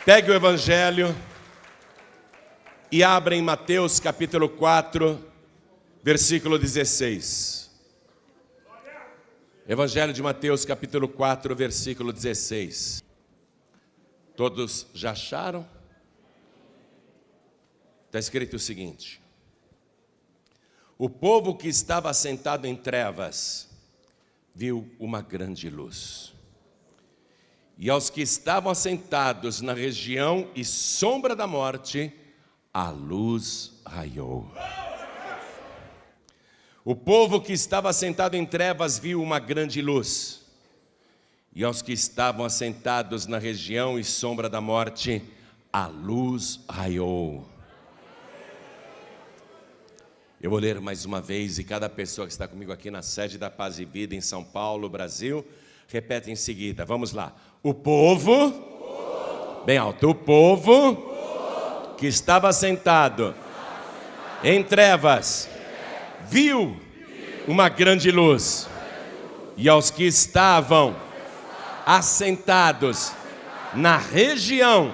Pegue o Evangelho e abra em Mateus capítulo 4, versículo 16. Evangelho de Mateus capítulo 4, versículo 16. Todos já acharam? Está escrito o seguinte: o povo que estava assentado em trevas viu uma grande luz. E aos que estavam assentados na região e sombra da morte, a luz raiou. O povo que estava assentado em trevas viu uma grande luz. E aos que estavam assentados na região e sombra da morte, a luz raiou. Eu vou ler mais uma vez, e cada pessoa que está comigo aqui na sede da Paz e Vida em São Paulo, Brasil, repete em seguida. Vamos lá. O povo, bem alto, o povo que estava sentado em trevas viu uma grande luz. E aos que estavam assentados na região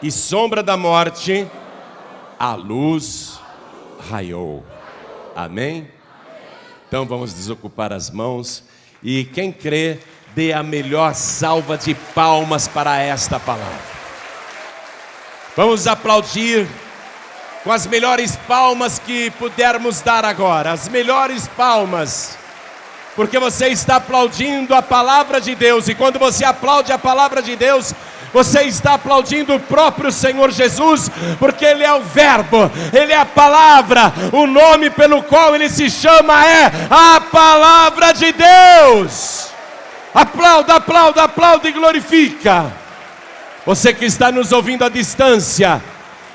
e sombra da morte, a luz raiou. Amém? Então vamos desocupar as mãos. E quem crê, dê a melhor salva de palmas para esta palavra. Vamos aplaudir com as melhores palmas que pudermos dar agora. As melhores palmas. Porque você está aplaudindo a palavra de Deus. E quando você aplaude a palavra de Deus, você está aplaudindo o próprio Senhor Jesus, porque Ele é o Verbo, Ele é a palavra, o nome pelo qual Ele se chama é a palavra de Deus. Aplauda, aplauda, aplauda e glorifica. Você que está nos ouvindo à distância,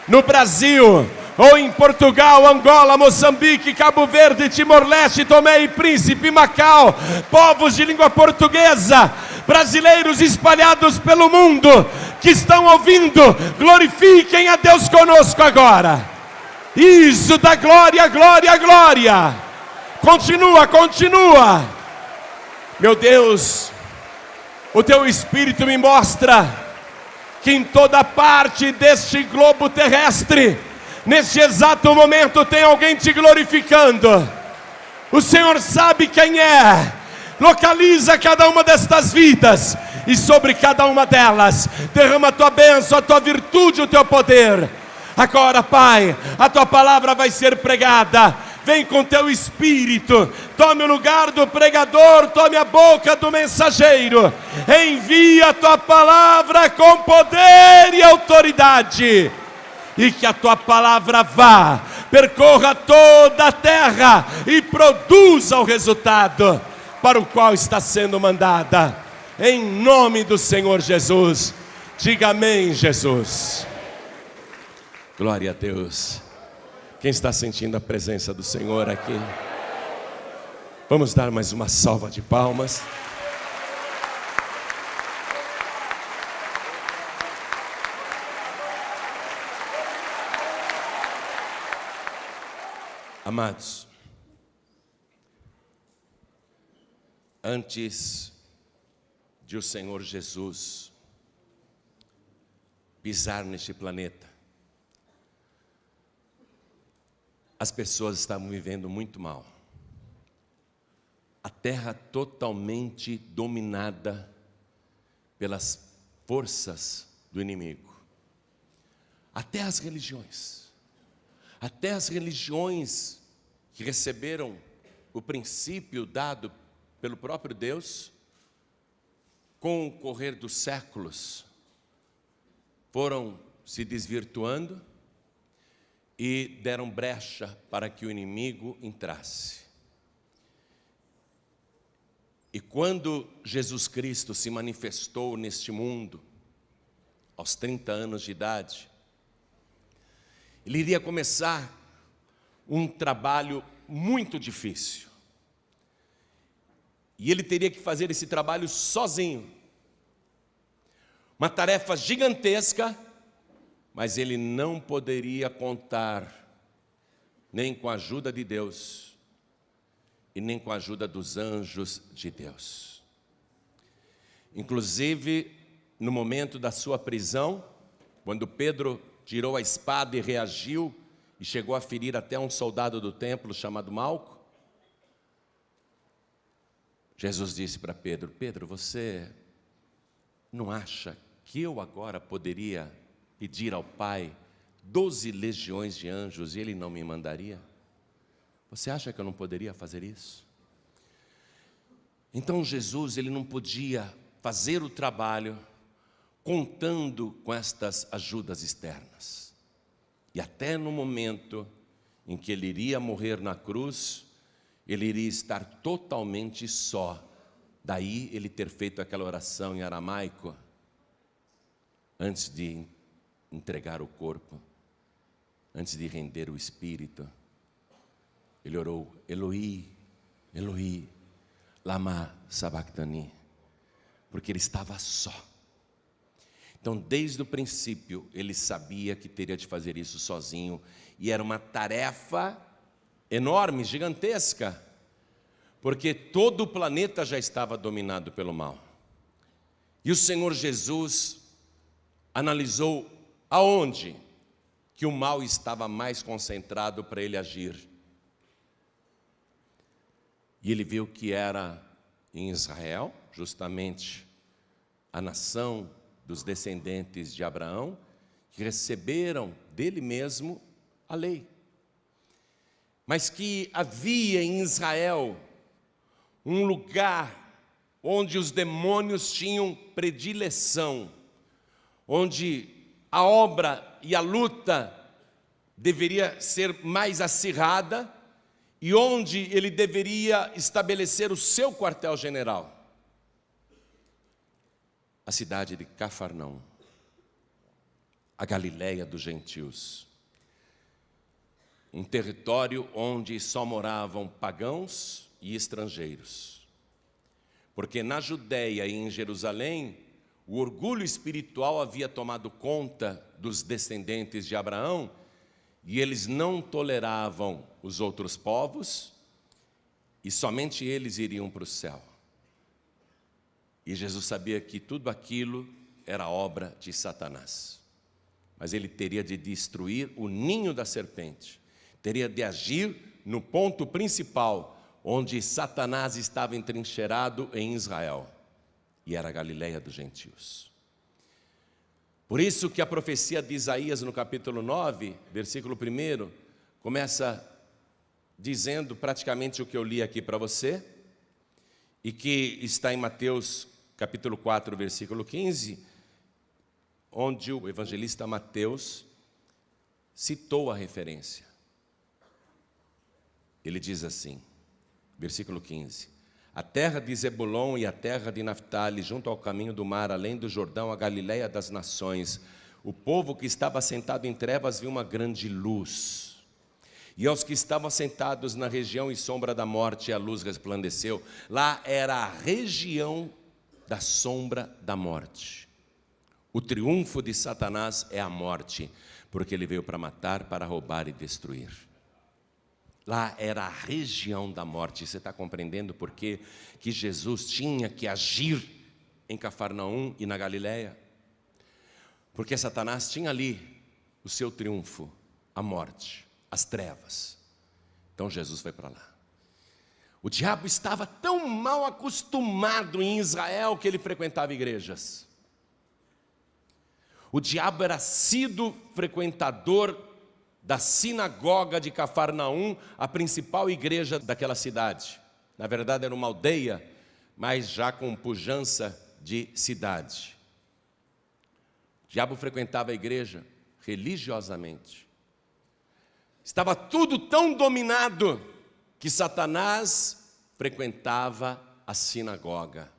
no Brasil, ou em Portugal, Angola, Moçambique, Cabo Verde, Timor-Leste, Tomé e Príncipe, Macau, povos de língua portuguesa, brasileiros espalhados pelo mundo, que estão ouvindo, glorifiquem a Deus conosco agora. Isso, dá glória, glória, glória. Continua, continua. Meu Deus, o teu Espírito me mostra que em toda parte deste globo terrestre, neste exato momento tem alguém te glorificando. O Senhor sabe quem é. Localiza cada uma destas vidas e sobre cada uma delas derrama a tua bênção, a tua virtude, o teu poder. Agora, Pai, a tua palavra vai ser pregada. Vem com teu Espírito, tome o lugar do pregador, tome a boca do mensageiro. Envia a tua palavra com poder e autoridade. E que a tua palavra vá, percorra toda a terra e produza o resultado para o qual está sendo mandada. Em nome do Senhor Jesus. Diga amém, Jesus. Glória a Deus. Quem está sentindo a presença do Senhor aqui? Vamos dar mais uma salva de palmas. Amados, antes de o Senhor Jesus pisar neste planeta, as pessoas estavam vivendo muito mal. A terra totalmente dominada pelas forças do inimigo. Até as religiões que receberam o princípio dado pelo próprio Deus, com o correr dos séculos, foram se desvirtuando e deram brecha para que o inimigo entrasse. E quando Jesus Cristo se manifestou neste mundo, aos 30 anos de idade, Ele iria começar um trabalho muito difícil. E Ele teria que fazer esse trabalho sozinho. Uma tarefa gigantesca, mas Ele não poderia contar nem com a ajuda de Deus e nem com a ajuda dos anjos de Deus. Inclusive, no momento da sua prisão, quando Pedro tirou a espada e reagiu, e chegou a ferir até um soldado do templo chamado Malco, Jesus disse para Pedro: Pedro, você não acha que eu agora poderia pedir ao Pai 12 legiões de anjos e Ele não me mandaria? Você acha que eu não poderia fazer isso? Então Jesus, Ele não podia fazer o trabalho contando com estas ajudas externas. E até no momento em que Ele iria morrer na cruz, Ele iria estar totalmente só. Daí Ele ter feito aquela oração em aramaico, antes de entregar o corpo, antes de render o espírito. Ele orou: Eloi, Eloi, lama sabachthani, porque Ele estava só. Então, desde o princípio, Ele sabia que teria de fazer isso sozinho, e era uma tarefa enorme, gigantesca, porque todo o planeta já estava dominado pelo mal. E o Senhor Jesus analisou aonde que o mal estava mais concentrado para Ele agir. E Ele viu que era em Israel, justamente a nação dos descendentes de Abraão, que receberam dele mesmo a lei. Mas que havia em Israel um lugar onde os demônios tinham predileção, onde a obra e a luta deveria ser mais acirrada e onde ele deveria estabelecer o seu quartel-general. A cidade de Cafarnaum, a Galileia dos gentios, um território onde só moravam pagãos e estrangeiros, porque na Judéia e em Jerusalém, o orgulho espiritual havia tomado conta dos descendentes de Abraão, e eles não toleravam os outros povos, e somente eles iriam para o céu. E Jesus sabia que tudo aquilo era obra de Satanás, mas ele teria de destruir o ninho da serpente, teria de agir no ponto principal, onde Satanás estava entrincheirado em Israel, e era a Galileia dos gentios. Por isso que a profecia de Isaías no capítulo 9, versículo 1, começa dizendo praticamente o que eu li aqui para você, e que está em Mateus capítulo 4, versículo 15, onde o evangelista Mateus citou a referência. Ele diz assim, versículo 15: a terra de Zebulon e a terra de Naftali, junto ao caminho do mar, além do Jordão, a Galileia das nações, o povo que estava sentado em trevas viu uma grande luz. E aos que estavam sentados na região e sombra da morte, a luz resplandeceu. Lá era a região da sombra da morte. O triunfo de Satanás é a morte, porque ele veio para matar, para roubar e destruir. Lá era a região da morte. Você está compreendendo por que Jesus tinha que agir em Cafarnaum e na Galileia? Porque Satanás tinha ali o seu triunfo, a morte, as trevas. Então Jesus foi para lá. O diabo estava tão mal acostumado em Israel que ele frequentava igrejas. O diabo era assíduo frequentador da sinagoga de Cafarnaum, a principal igreja daquela cidade. Na verdade era uma aldeia, mas já com pujança de cidade. O diabo frequentava a igreja religiosamente. Estava tudo tão dominado que Satanás frequentava a sinagoga.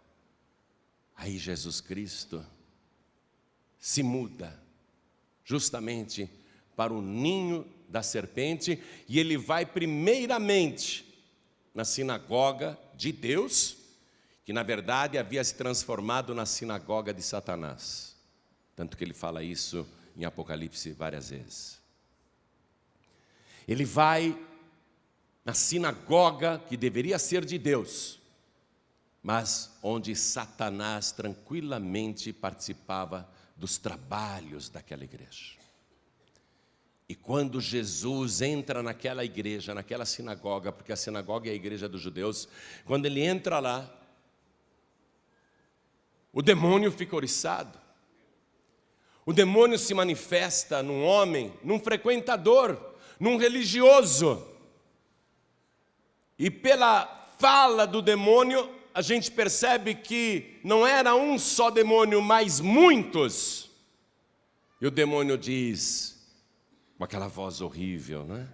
Aí Jesus Cristo se muda justamente para o ninho da serpente, e ele vai primeiramente na sinagoga de Deus, que na verdade havia se transformado na sinagoga de Satanás. Tanto que ele fala isso em Apocalipse várias vezes. Ele vai na sinagoga que deveria ser de Deus, mas onde Satanás tranquilamente participava dos trabalhos daquela igreja. E quando Jesus entra naquela igreja, naquela sinagoga, porque a sinagoga é a igreja dos judeus, quando ele entra lá, o demônio fica oriçado. O demônio se manifesta num homem, num frequentador, num religioso. E pela fala do demônio, a gente percebe que não era um só demônio, mas muitos. E o demônio diz, com aquela voz horrível, né?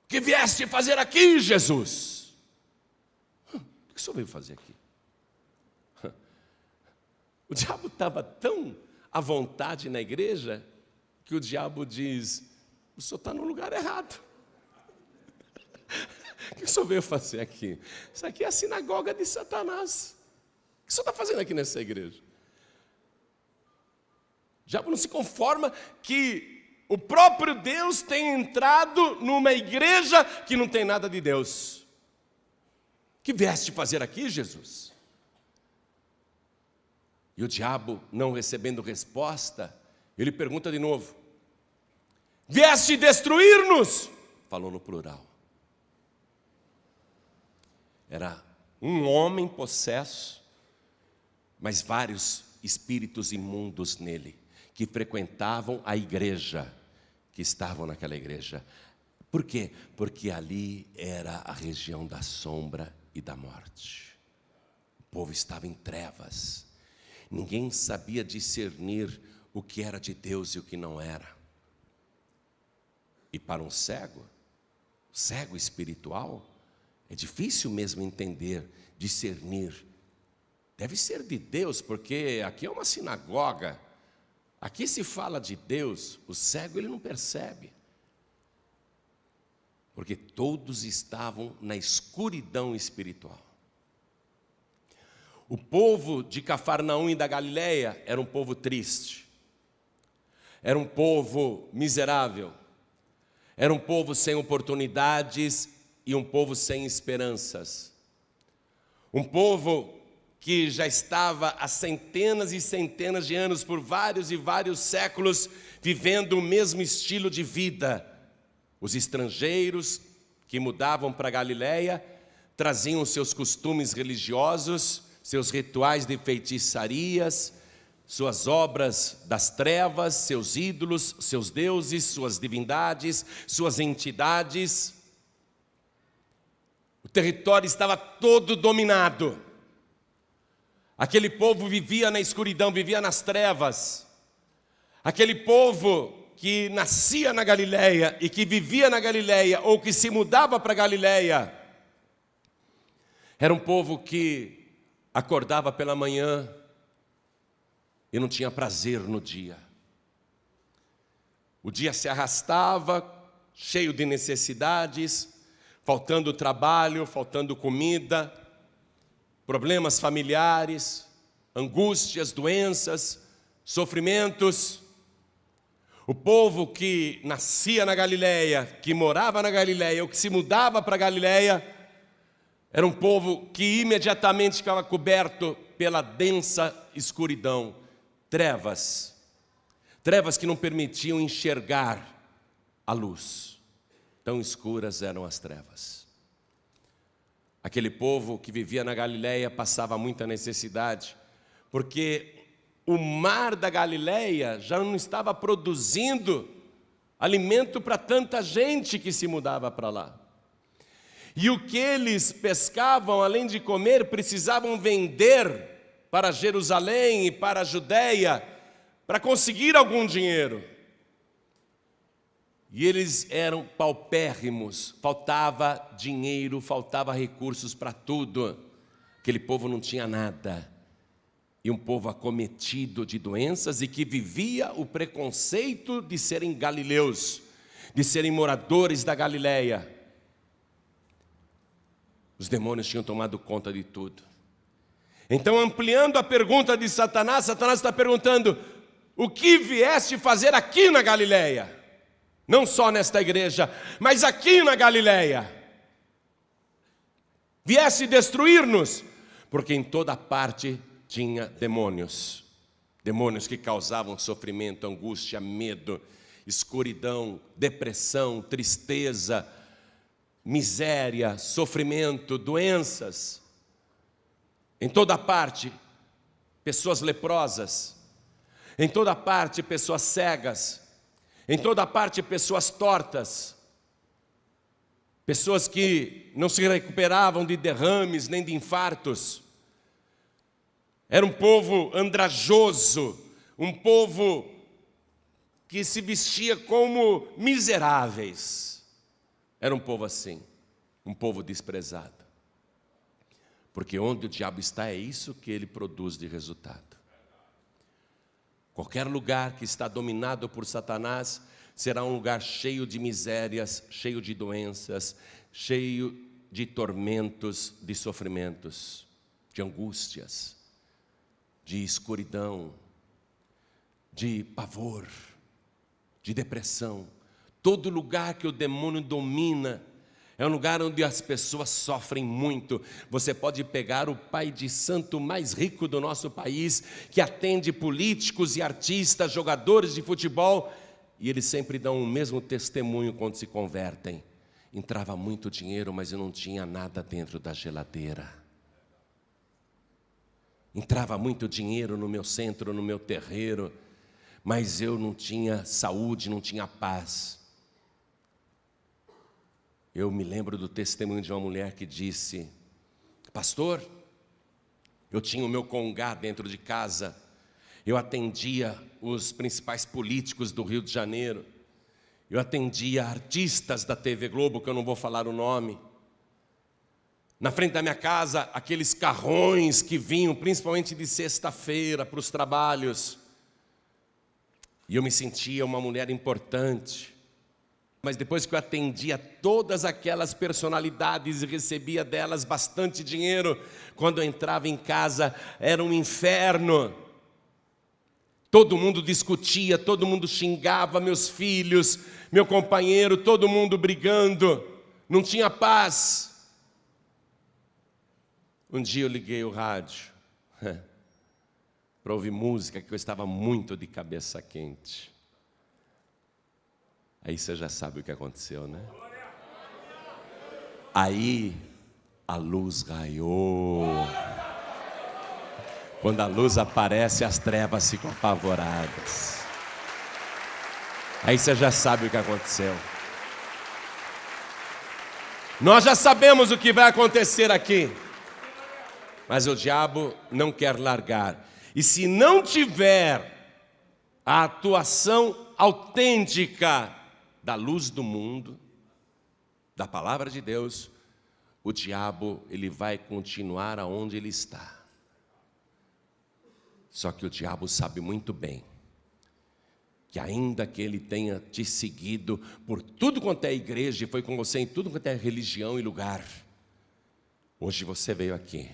O que vieste fazer aqui, Jesus? O que o senhor veio fazer aqui? O diabo estava tão à vontade na igreja, que o diabo diz, o senhor está no lugar errado. O que o senhor veio fazer aqui? Isso aqui é a sinagoga de Satanás. O que o senhor está fazendo aqui nessa igreja? O diabo não se conforma que o próprio Deus tem entrado numa igreja que não tem nada de Deus. O que vieste fazer aqui, Jesus? E o diabo, não recebendo resposta, ele pergunta de novo, vieste destruir-nos? Falou no plural. Era um homem possesso, mas vários espíritos imundos nele, que frequentavam a igreja, que estavam naquela igreja. Por quê? Porque ali era a região da sombra e da morte. O povo estava em trevas. Ninguém sabia discernir o que era de Deus e o que não era. E para um cego espiritual, é difícil mesmo entender, discernir. Deve ser de Deus, porque aqui é uma sinagoga. Aqui se fala de Deus, o cego ele não percebe. Porque todos estavam na escuridão espiritual. O povo de Cafarnaum e da Galileia era um povo triste. Era um povo miserável. Era um povo sem oportunidades e um povo sem esperanças. Um povo que já estava há centenas e centenas de anos, por vários e vários séculos, vivendo o mesmo estilo de vida. Os estrangeiros que mudavam para a Galileia traziam seus costumes religiosos, seus rituais de feitiçarias, suas obras das trevas, seus ídolos, seus deuses, suas divindades, suas entidades. O território estava todo dominado. Aquele povo vivia na escuridão, vivia nas trevas. Aquele povo que nascia na Galileia e que vivia na Galileia ou que se mudava para a Galileia, era um povo que acordava pela manhã e não tinha prazer no dia. O dia se arrastava, cheio de necessidades, faltando trabalho, faltando comida, problemas familiares, angústias, doenças, sofrimentos. O povo que nascia na Galileia, que morava na Galileia ou que se mudava para a Galileia, era um povo que imediatamente ficava coberto pela densa escuridão, trevas. Trevas que não permitiam enxergar a luz. Tão escuras eram as trevas. Aquele povo que vivia na Galileia passava muita necessidade, porque o mar da Galileia já não estava produzindo alimento para tanta gente que se mudava para lá. E o que eles pescavam, além de comer, precisavam vender para Jerusalém e para a Judéia, para conseguir algum dinheiro. E eles eram paupérrimos, faltava dinheiro, faltava recursos para tudo. Aquele povo não tinha nada. E um povo acometido de doenças e que vivia o preconceito de serem galileus, de serem moradores da Galileia. Os demônios tinham tomado conta de tudo. Então, ampliando a pergunta de Satanás, Satanás está perguntando, o que vieste fazer aqui na Galileia? Não só nesta igreja, mas aqui na Galileia. Vieste destruir-nos? Porque em toda parte tinha demônios. Demônios que causavam sofrimento, angústia, medo, escuridão, depressão, tristeza, miséria, sofrimento, doenças. Em toda parte, pessoas leprosas. Em toda parte, pessoas cegas. Em toda parte, pessoas tortas. Pessoas que não se recuperavam de derrames nem de infartos. Era um povo andrajoso, um povo que se vestia como miseráveis. Era um povo assim, um povo desprezado. Porque onde o diabo está, é isso que ele produz de resultado. Qualquer lugar que está dominado por Satanás será um lugar cheio de misérias, cheio de doenças, cheio de tormentos, de sofrimentos, de angústias, de escuridão, de pavor, de depressão. Todo lugar que o demônio domina é um lugar onde as pessoas sofrem muito. Você pode pegar o pai de santo mais rico do nosso país, que atende políticos e artistas, jogadores de futebol, e eles sempre dão o mesmo testemunho quando se convertem. Entrava muito dinheiro, mas eu não tinha nada dentro da geladeira. Entrava muito dinheiro no meu centro, no meu terreiro, mas eu não tinha saúde, não tinha paz. Eu me lembro do testemunho de uma mulher que disse: pastor, eu tinha o meu congá dentro de casa, eu atendia os principais políticos do Rio de Janeiro, eu atendia artistas da TV Globo, que eu não vou falar o nome. Na frente da minha casa, aqueles carrões que vinham, principalmente de sexta-feira, para os trabalhos. E eu me sentia uma mulher importante. Mas depois que eu atendia todas aquelas personalidades e recebia delas bastante dinheiro, quando eu entrava em casa, era um inferno. Todo mundo discutia, todo mundo xingava meus filhos, meu companheiro, todo mundo brigando. Não tinha paz. Um dia eu liguei o rádio para ouvir música, que eu estava muito de cabeça quente. Aí você já sabe o que aconteceu, né? Aí a luz raiou. Quando a luz aparece, as trevas ficam apavoradas. Aí você já sabe o que aconteceu. Nós já sabemos o que vai acontecer aqui. Mas o diabo não quer largar. E se não tiver a atuação autêntica da luz do mundo, da palavra de Deus, o diabo ele vai continuar aonde ele está. Só que o diabo sabe muito bem que ainda que ele tenha te seguido por tudo quanto é igreja, e foi com você em tudo quanto é religião e lugar, hoje você veio aqui.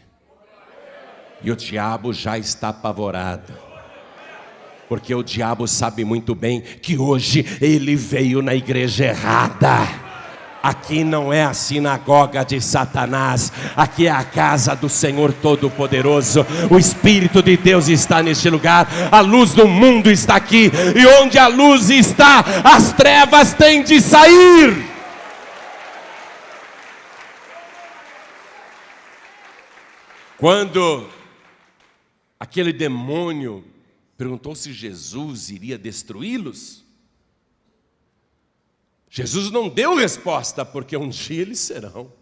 E o diabo já está apavorado, porque o diabo sabe muito bem que hoje ele veio na igreja errada. Aqui não é a sinagoga de Satanás, aqui é a casa do Senhor Todo-Poderoso. O Espírito de Deus está neste lugar, a luz do mundo está aqui, e onde a luz está, as trevas têm de sair. Quando aquele demônio perguntou se Jesus iria destruí-los, Jesus não deu resposta, porque um dia eles serão.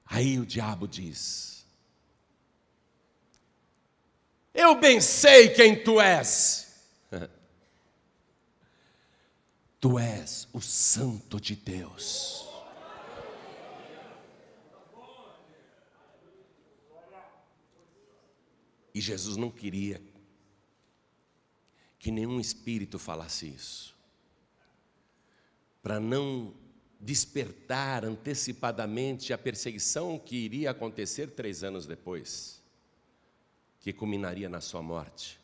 Aí o diabo diz: eu bem sei quem tu és. Tu és o Santo de Deus. E Jesus não queria que nenhum espírito falasse isso, para não despertar antecipadamente a perseguição que iria acontecer 3 anos depois, que culminaria na sua morte.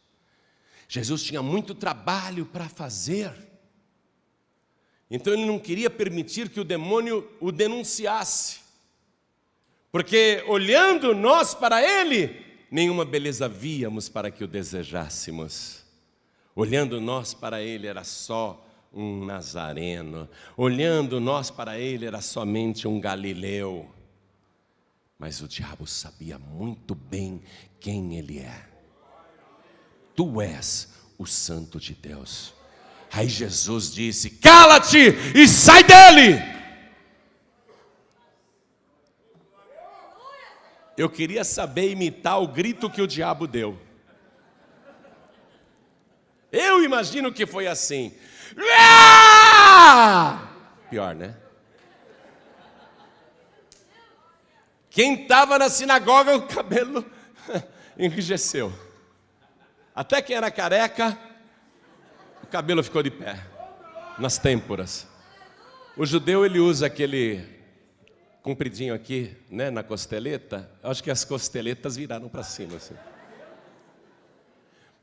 Jesus tinha muito trabalho para fazer, então ele não queria permitir que o demônio o denunciasse. Porque olhando nós para Ele, nenhuma beleza víamos para que o desejássemos. Olhando nós para Ele era só um nazareno. Olhando nós para Ele era somente um galileu. Mas o diabo sabia muito bem quem Ele é. Tu és o Santo de Deus. Aí Jesus disse: cala-te e sai dele. Eu queria saber imitar o grito que o diabo deu. Eu imagino que foi assim. Pior, né? Quem estava na sinagoga, o cabelo enrijeceu. Até quem era careca, o cabelo ficou de pé, nas têmporas. O judeu, ele usa aquele compridinho aqui, né, na costeleta. Eu acho que as costeletas viraram para cima assim.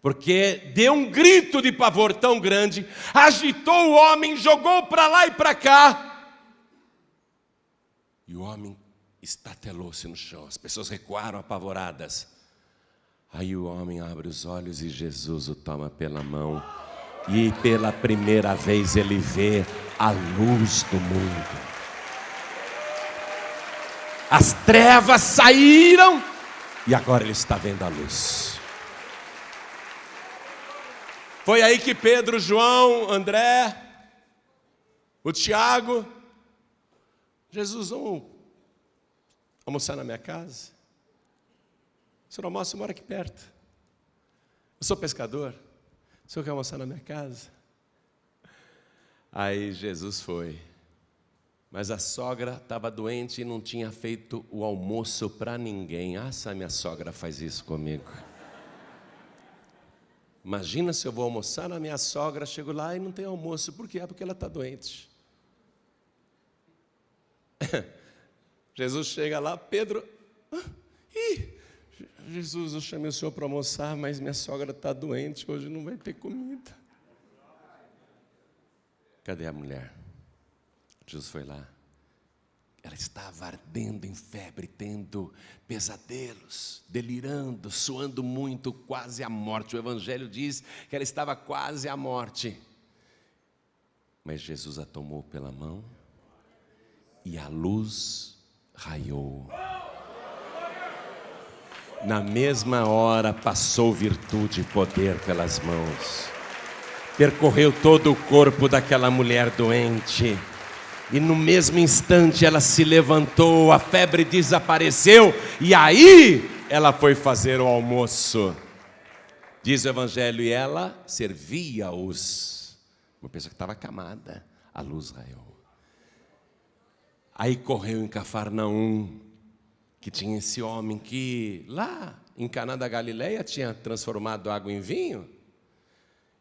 Porque deu um grito de pavor tão grande, agitou o homem, jogou para lá e para cá. E o homem estatelou-se no chão, as pessoas recuaram apavoradas. Aí o homem abre os olhos e Jesus o toma pela mão. E pela primeira vez ele vê a luz do mundo. As trevas saíram e agora ele está vendo a luz. Foi aí que Pedro, João, André, o Tiago, Jesus, vamos almoçar na minha casa? O senhor almoça, mora aqui perto. Eu sou pescador. O senhor quer almoçar na minha casa? Aí Jesus foi. Mas a sogra estava doente e não tinha feito o almoço para ninguém. Ah, essa minha sogra faz isso comigo. Imagina se eu vou almoçar na minha sogra, chego lá e não tem almoço. Por quê? Porque ela está doente. Jesus chega lá, Pedro... Jesus, eu chamei o senhor para almoçar, mas minha sogra está doente, hoje não vai ter comida. Cadê a mulher? Jesus foi lá. Ela estava ardendo em febre, tendo pesadelos, delirando, suando muito, quase à morte. O Evangelho diz que ela estava quase à morte. Mas Jesus a tomou pela mão e a luz raiou. Na mesma hora passou virtude e poder pelas mãos. Percorreu todo o corpo daquela mulher doente. E no mesmo instante ela se levantou, a febre desapareceu. E aí ela foi fazer o almoço. Diz o Evangelho, e ela servia-os. Uma pessoa que estava acamada, a luz raiou. Aí correu em Cafarnaum, que tinha esse homem que lá em Caná da Galileia tinha transformado água em vinho,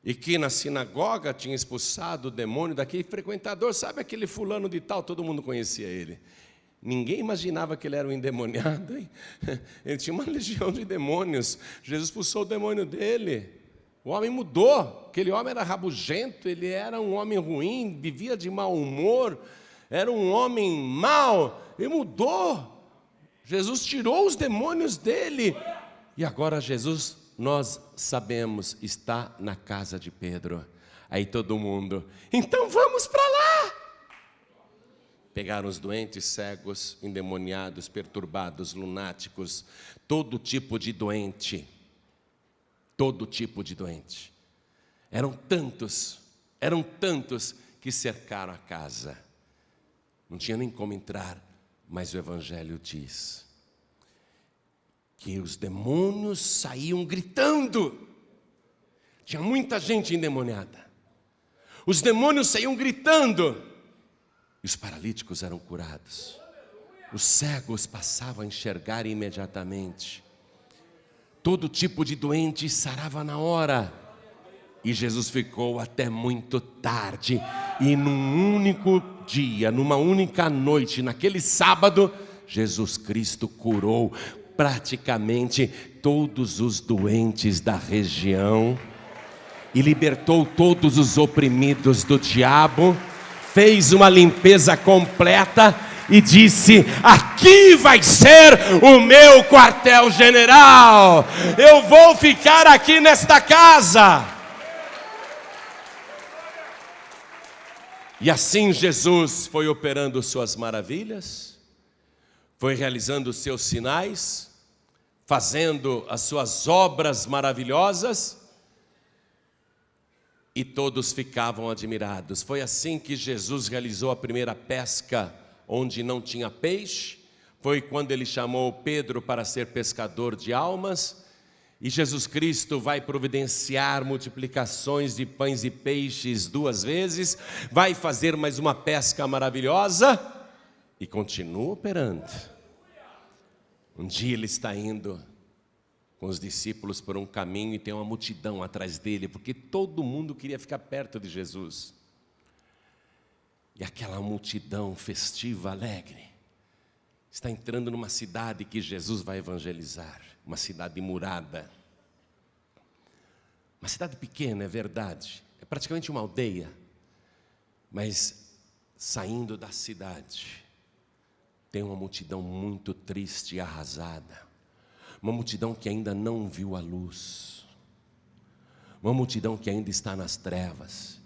e que na sinagoga tinha expulsado o demônio daquele frequentador, sabe aquele fulano de tal, todo mundo conhecia ele. Ninguém imaginava que ele era um endemoniado, hein? Ele tinha uma legião de demônios. Jesus expulsou o demônio dele. O homem mudou, aquele homem era rabugento, ele era um homem ruim, vivia de mau humor, era um homem mau, ele mudou. Jesus tirou os demônios dele. E agora Jesus, nós sabemos, está na casa de Pedro. Aí todo mundo, então vamos para lá. Pegaram os doentes, cegos, endemoniados, perturbados, lunáticos, todo tipo de doente. Todo tipo de doente. Eram tantos que cercaram a casa. Não tinha nem como entrar. Mas o Evangelho diz que os demônios saíam gritando. Tinha muita gente endemoniada. Os demônios saíam gritando. E os paralíticos eram curados. Os cegos passavam a enxergar imediatamente. Todo tipo de doente sarava na hora. E Jesus ficou até muito tarde. E num único dia, numa única noite, naquele sábado, Jesus Cristo curou praticamente todos os doentes da região. E libertou todos os oprimidos do diabo. Fez uma limpeza completa. e disse: aqui vai ser o meu quartel-general, eu vou ficar aqui nesta casa. E assim Jesus foi operando suas maravilhas, foi realizando os seus sinais, fazendo as suas obras maravilhosas, e todos ficavam admirados. Foi assim que Jesus realizou a primeira pesca onde não tinha peixe, foi quando ele chamou Pedro para ser pescador de almas, e Jesus Cristo vai providenciar multiplicações de pães e peixes 2 vezes, vai fazer mais uma pesca maravilhosa, e continua operando. Um dia ele está indo com os discípulos por um caminho e tem uma multidão atrás dele, porque todo mundo queria ficar perto de Jesus. E aquela multidão festiva, alegre, está entrando numa cidade que Jesus vai evangelizar, uma cidade murada. Uma cidade pequena, é verdade, é praticamente uma aldeia, mas saindo da cidade, tem uma multidão muito triste e arrasada. Uma multidão que ainda não viu a luz. Uma multidão que ainda está nas trevas.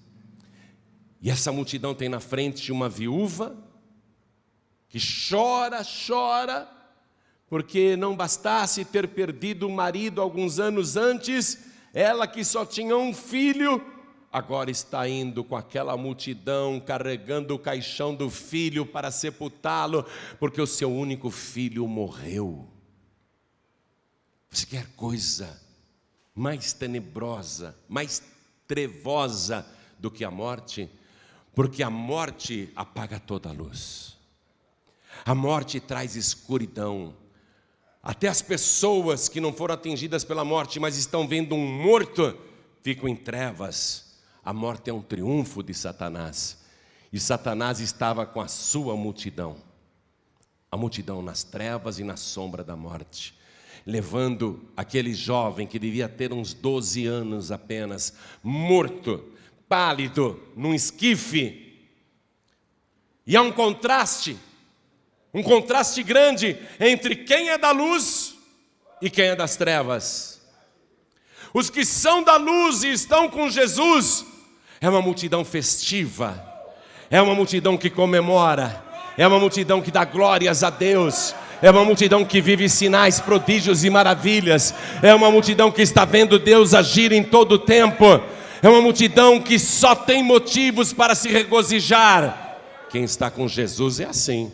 E essa multidão tem na frente uma viúva que chora, porque não bastasse ter perdido o marido alguns anos antes, ela que só tinha um filho, agora está indo com aquela multidão, carregando o caixão do filho para sepultá-lo, porque o seu único filho morreu. Você quer coisa mais tenebrosa, mais trevosa do que a morte? Porque a morte apaga toda a luz. A morte traz escuridão. Até as pessoas que não foram atingidas pela morte, mas estão vendo um morto, ficam em trevas. A morte é um triunfo de Satanás. E Satanás estava com a sua multidão. A multidão nas trevas e na sombra da morte, levando aquele jovem que devia ter uns 12 anos apenas, morto, pálido, num esquife. E há um contraste grande entre quem é da luz e quem é das trevas. Os que são da luz e estão com Jesus, é uma multidão festiva, é uma multidão que comemora, é uma multidão que dá glórias a Deus, é uma multidão que vive sinais, prodígios e maravilhas, é uma multidão que está vendo Deus agir em todo o tempo, é uma multidão que só tem motivos para se regozijar. Quem está com Jesus é assim.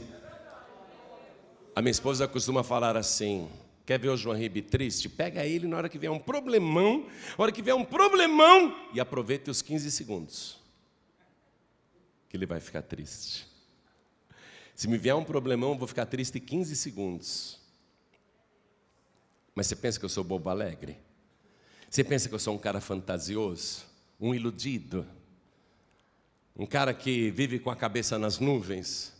A minha esposa costuma falar assim: quer ver o João Ribe triste? Pega ele na hora que vier um problemão, e aproveite os 15 segundos, que ele vai ficar triste. Se me vier um problemão, eu vou ficar triste 15 segundos. Mas você pensa que eu sou bobo alegre? Você pensa que eu sou um cara fantasioso? Um iludido? Um cara que vive com a cabeça nas nuvens?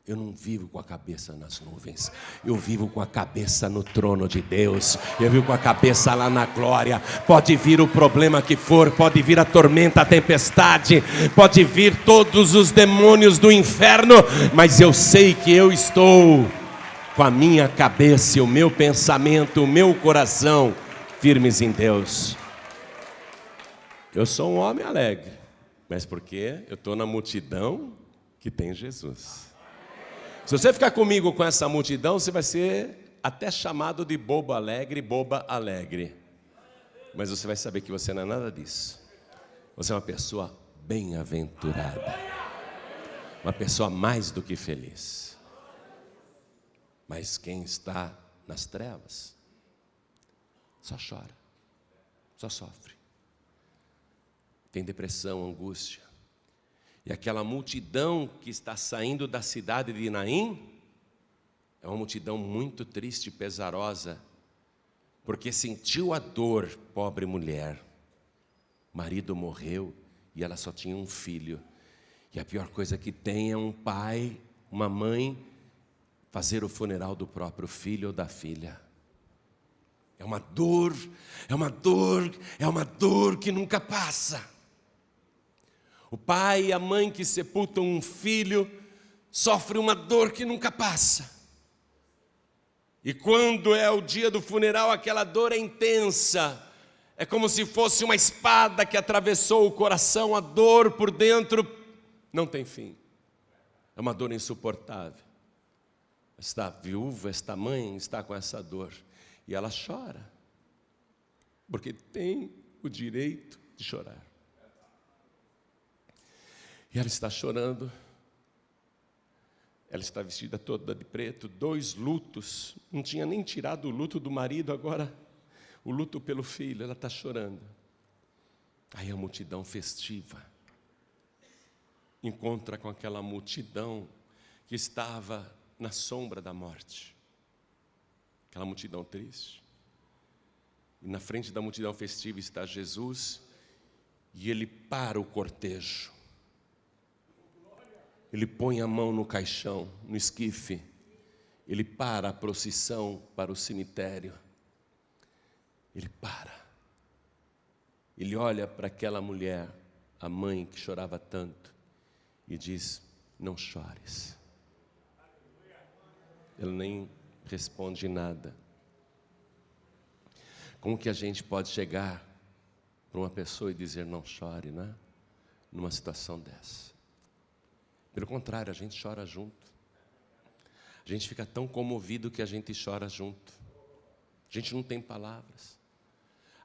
Eu não vivo com a cabeça nas nuvens, eu vivo com a cabeça no trono de Deus, eu vivo com a cabeça lá na glória. Pode vir o problema que for, pode vir a tormenta, a tempestade, pode vir todos os demônios do inferno, mas eu sei que eu estou com a minha cabeça e o meu pensamento, o meu coração firmes em Deus. Eu sou um homem alegre, mas porque eu estou na multidão que tem Jesus. Se você ficar comigo com essa multidão, você vai ser até chamado de bobo alegre, boba alegre. Mas você vai saber que você não é nada disso. Você é uma pessoa bem-aventurada, uma pessoa mais do que feliz. Mas quem está nas trevas só chora, só sofre, tem depressão, angústia. E aquela multidão que está saindo da cidade de Naim é uma multidão muito triste e pesarosa, porque sentiu a dor, pobre mulher. Marido morreu e ela só tinha um filho. E a pior coisa que tem é um pai, uma mãe, fazer o funeral do próprio filho ou da filha. É uma dor, é uma dor, é uma dor que nunca passa. O pai e a mãe que sepultam um filho sofre uma dor que nunca passa. E quando é o dia do funeral, aquela dor é intensa. É como se fosse uma espada que atravessou o coração, a dor por dentro não tem fim. É uma dor insuportável. Esta viúva, esta mãe está com essa dor e ela chora, porque tem o direito de chorar. E ela está chorando, ela está vestida toda de preto, 2 lutos, não tinha nem tirado o luto do marido, agora o luto pelo filho, ela está chorando. Aí a multidão festiva encontra com aquela multidão que estava na sombra da morte, aquela multidão triste. E na frente da multidão festiva está Jesus, e ele para o cortejo. Ele põe a mão no caixão, no esquife, ele para a procissão para o cemitério. Ele para, ele olha para aquela mulher, a mãe que chorava tanto, e diz: não chores. Ele nem responde nada. Como que a gente pode chegar para uma pessoa e dizer não chore, né? Numa situação dessa? Pelo contrário, a gente chora junto. A gente fica tão comovido que a gente chora junto. A gente não tem palavras.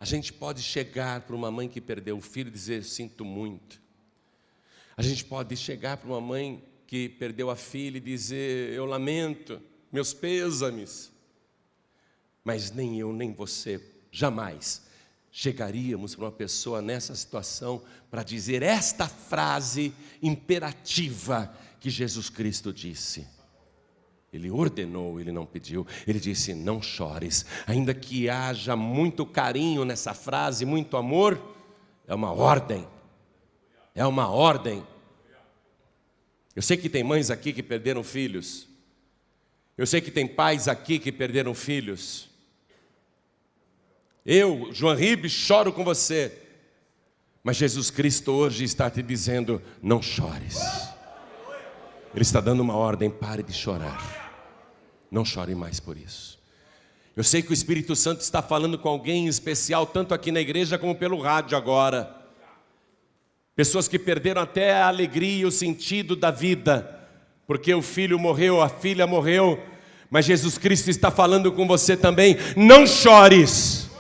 A gente pode chegar para uma mãe que perdeu o filho e dizer: sinto muito. A gente pode chegar para uma mãe que perdeu a filha e dizer: eu lamento, meus pêsames. Mas nem eu, nem você, jamais chegaríamos para uma pessoa nessa situação para dizer esta frase imperativa que Jesus Cristo disse. Ele ordenou, ele não pediu. Ele disse: não chores. Ainda que haja muito carinho nessa frase, muito amor, é uma ordem. É uma ordem. Eu sei que tem mães aqui que perderam filhos. Eu sei que tem pais aqui que perderam filhos. Eu, João Ribe, choro com você. Mas Jesus Cristo hoje está te dizendo: não chores. Ele está dando uma ordem: pare de chorar. Não chore mais por isso. Eu sei que o Espírito Santo está falando com alguém em especial, tanto aqui na igreja como pelo rádio agora. Pessoas que perderam até a alegria e o sentido da vida, porque o filho morreu, a filha morreu. Mas Jesus Cristo está falando com você também: não chores.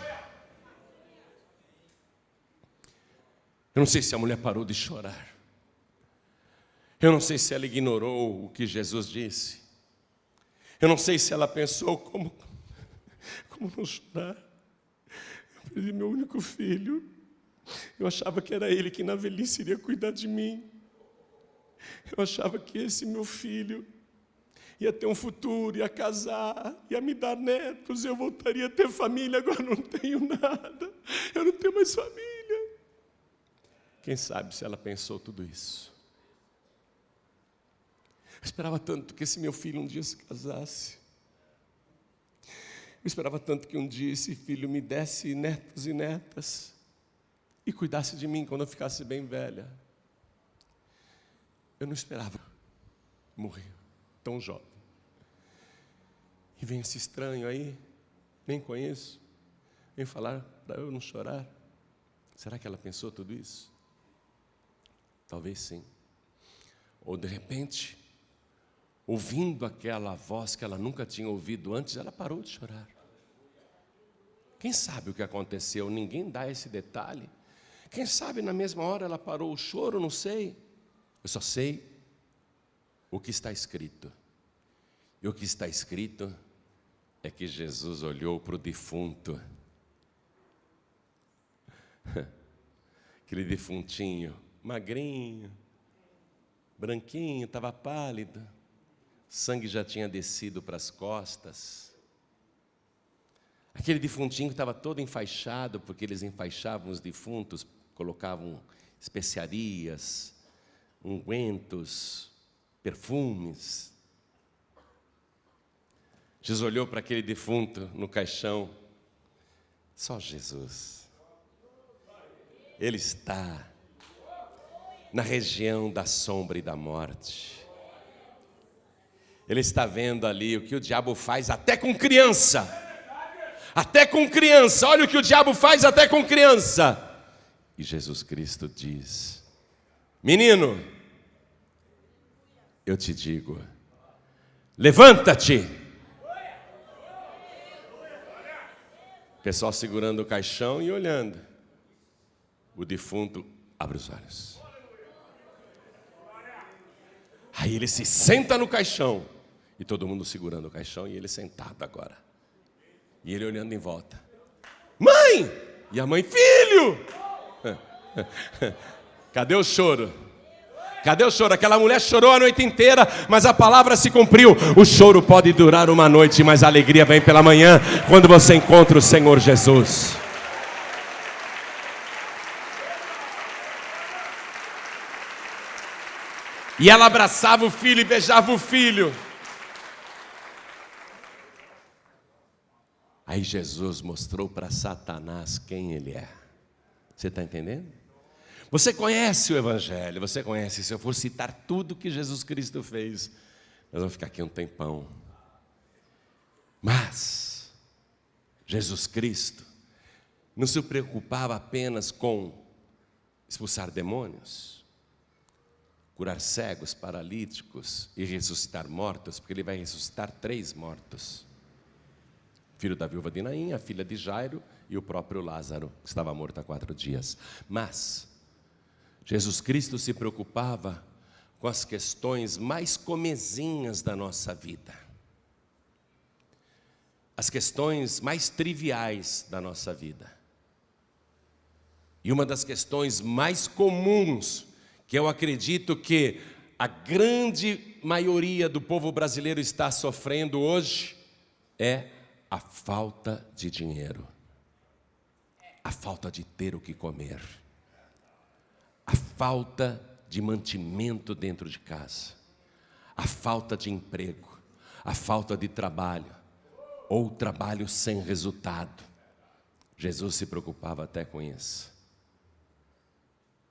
Eu não sei se a mulher parou de chorar. Eu não sei se ela ignorou o que Jesus disse. Eu não sei se ela pensou: como não chorar? Eu perdi meu único filho. Eu achava que era ele que na velhice iria cuidar de mim. Eu achava que esse meu filho ia ter um futuro, ia casar, ia me dar netos, eu voltaria a ter família. Agora não tenho nada, eu não tenho mais família. Quem sabe se ela pensou tudo isso. Eu esperava tanto que esse meu filho um dia se casasse. Eu esperava tanto que um dia esse filho me desse netos e netas e cuidasse de mim quando eu ficasse bem velha. Eu não esperava morrer tão jovem. E vem esse estranho aí, nem conheço, vem falar para eu não chorar. Será que ela pensou tudo isso? Talvez sim. Ou de repente, ouvindo aquela voz que ela nunca tinha ouvido antes, ela parou de chorar. Quem sabe o que aconteceu? Ninguém dá esse detalhe. Quem sabe na mesma hora ela parou o choro, não sei. Eu só sei o que está escrito. E o que está escrito é que Jesus olhou para o defunto. Aquele defuntinho, magrinho, branquinho, estava pálido. O sangue já tinha descido para as costas. Aquele defuntinho estava todo enfaixado, porque eles enfaixavam os defuntos, colocavam especiarias, ungüentos, perfumes. Jesus olhou para aquele defunto no caixão. Só Jesus. Ele está na região da sombra e da morte. Ele está vendo ali o que o diabo faz até com criança. Até com criança, olha o que o diabo faz até com criança. E Jesus Cristo diz: menino, eu te digo, levanta-te. O pessoal segurando o caixão e olhando. O defunto abre os olhos. Aí ele se senta no caixão. E todo mundo segurando o caixão e ele sentado agora. E ele olhando em volta. Mãe! E a mãe: filho! Cadê o choro? Cadê o choro? Aquela mulher chorou a noite inteira, mas a palavra se cumpriu. O choro pode durar uma noite, mas a alegria vem pela manhã, quando você encontra o Senhor Jesus. E ela abraçava o filho e beijava o filho. Aí Jesus mostrou para Satanás quem ele é. Você está entendendo? Você conhece o Evangelho, você conhece. Se eu for citar tudo que Jesus Cristo fez, nós vamos ficar aqui um tempão. Mas Jesus Cristo não se preocupava apenas com expulsar demônios, curar cegos, paralíticos e ressuscitar mortos, porque ele vai ressuscitar 3 mortos. Filho da viúva de Naim, a filha de Jairo e o próprio Lázaro, que estava morto há 4 dias. Mas Jesus Cristo se preocupava com as questões mais comezinhas da nossa vida. As questões mais triviais da nossa vida. E uma das questões mais comuns, que eu acredito que a grande maioria do povo brasileiro está sofrendo hoje, é a falta de dinheiro, a falta de ter o que comer, a falta de mantimento dentro de casa, a falta de emprego, a falta de trabalho, ou trabalho sem resultado. Jesus se preocupava até com isso.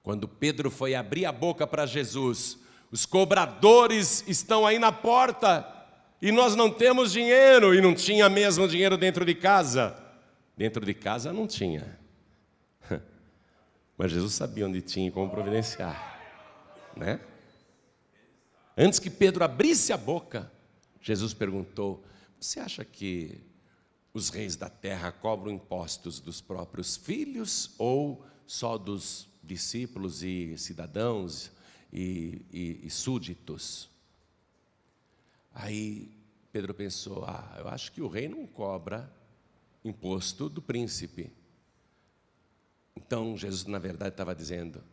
Quando Pedro foi abrir a boca para Jesus: os cobradores estão aí na porta, e nós não temos dinheiro. E não tinha mesmo dinheiro dentro de casa. Dentro de casa não tinha. Mas Jesus sabia onde tinha e como providenciar, né? Antes que Pedro abrisse a boca, Jesus perguntou: você acha que os reis da terra cobram impostos dos próprios filhos ou só dos discípulos e cidadãos e súditos? Aí Pedro pensou: eu acho que o rei não cobra imposto do príncipe. Então Jesus, na verdade, estava dizendo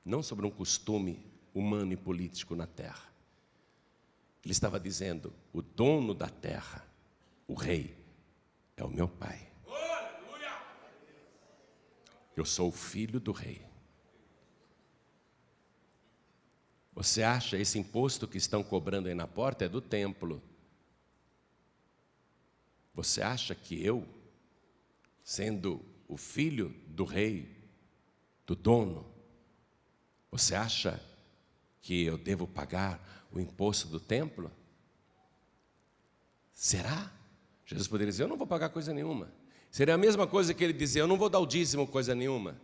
não sobre um costume humano e político na terra. Ele estava dizendo: o dono da terra, o rei, é o meu pai. Eu sou o filho do rei. Você acha esse imposto que estão cobrando aí na porta é do templo? Você acha que eu, sendo o filho do rei, do dono, você acha que eu devo pagar o imposto do templo? Será? Jesus poderia dizer: eu não vou pagar coisa nenhuma. Seria a mesma coisa que ele dizer: eu não vou dar o dízimo coisa nenhuma.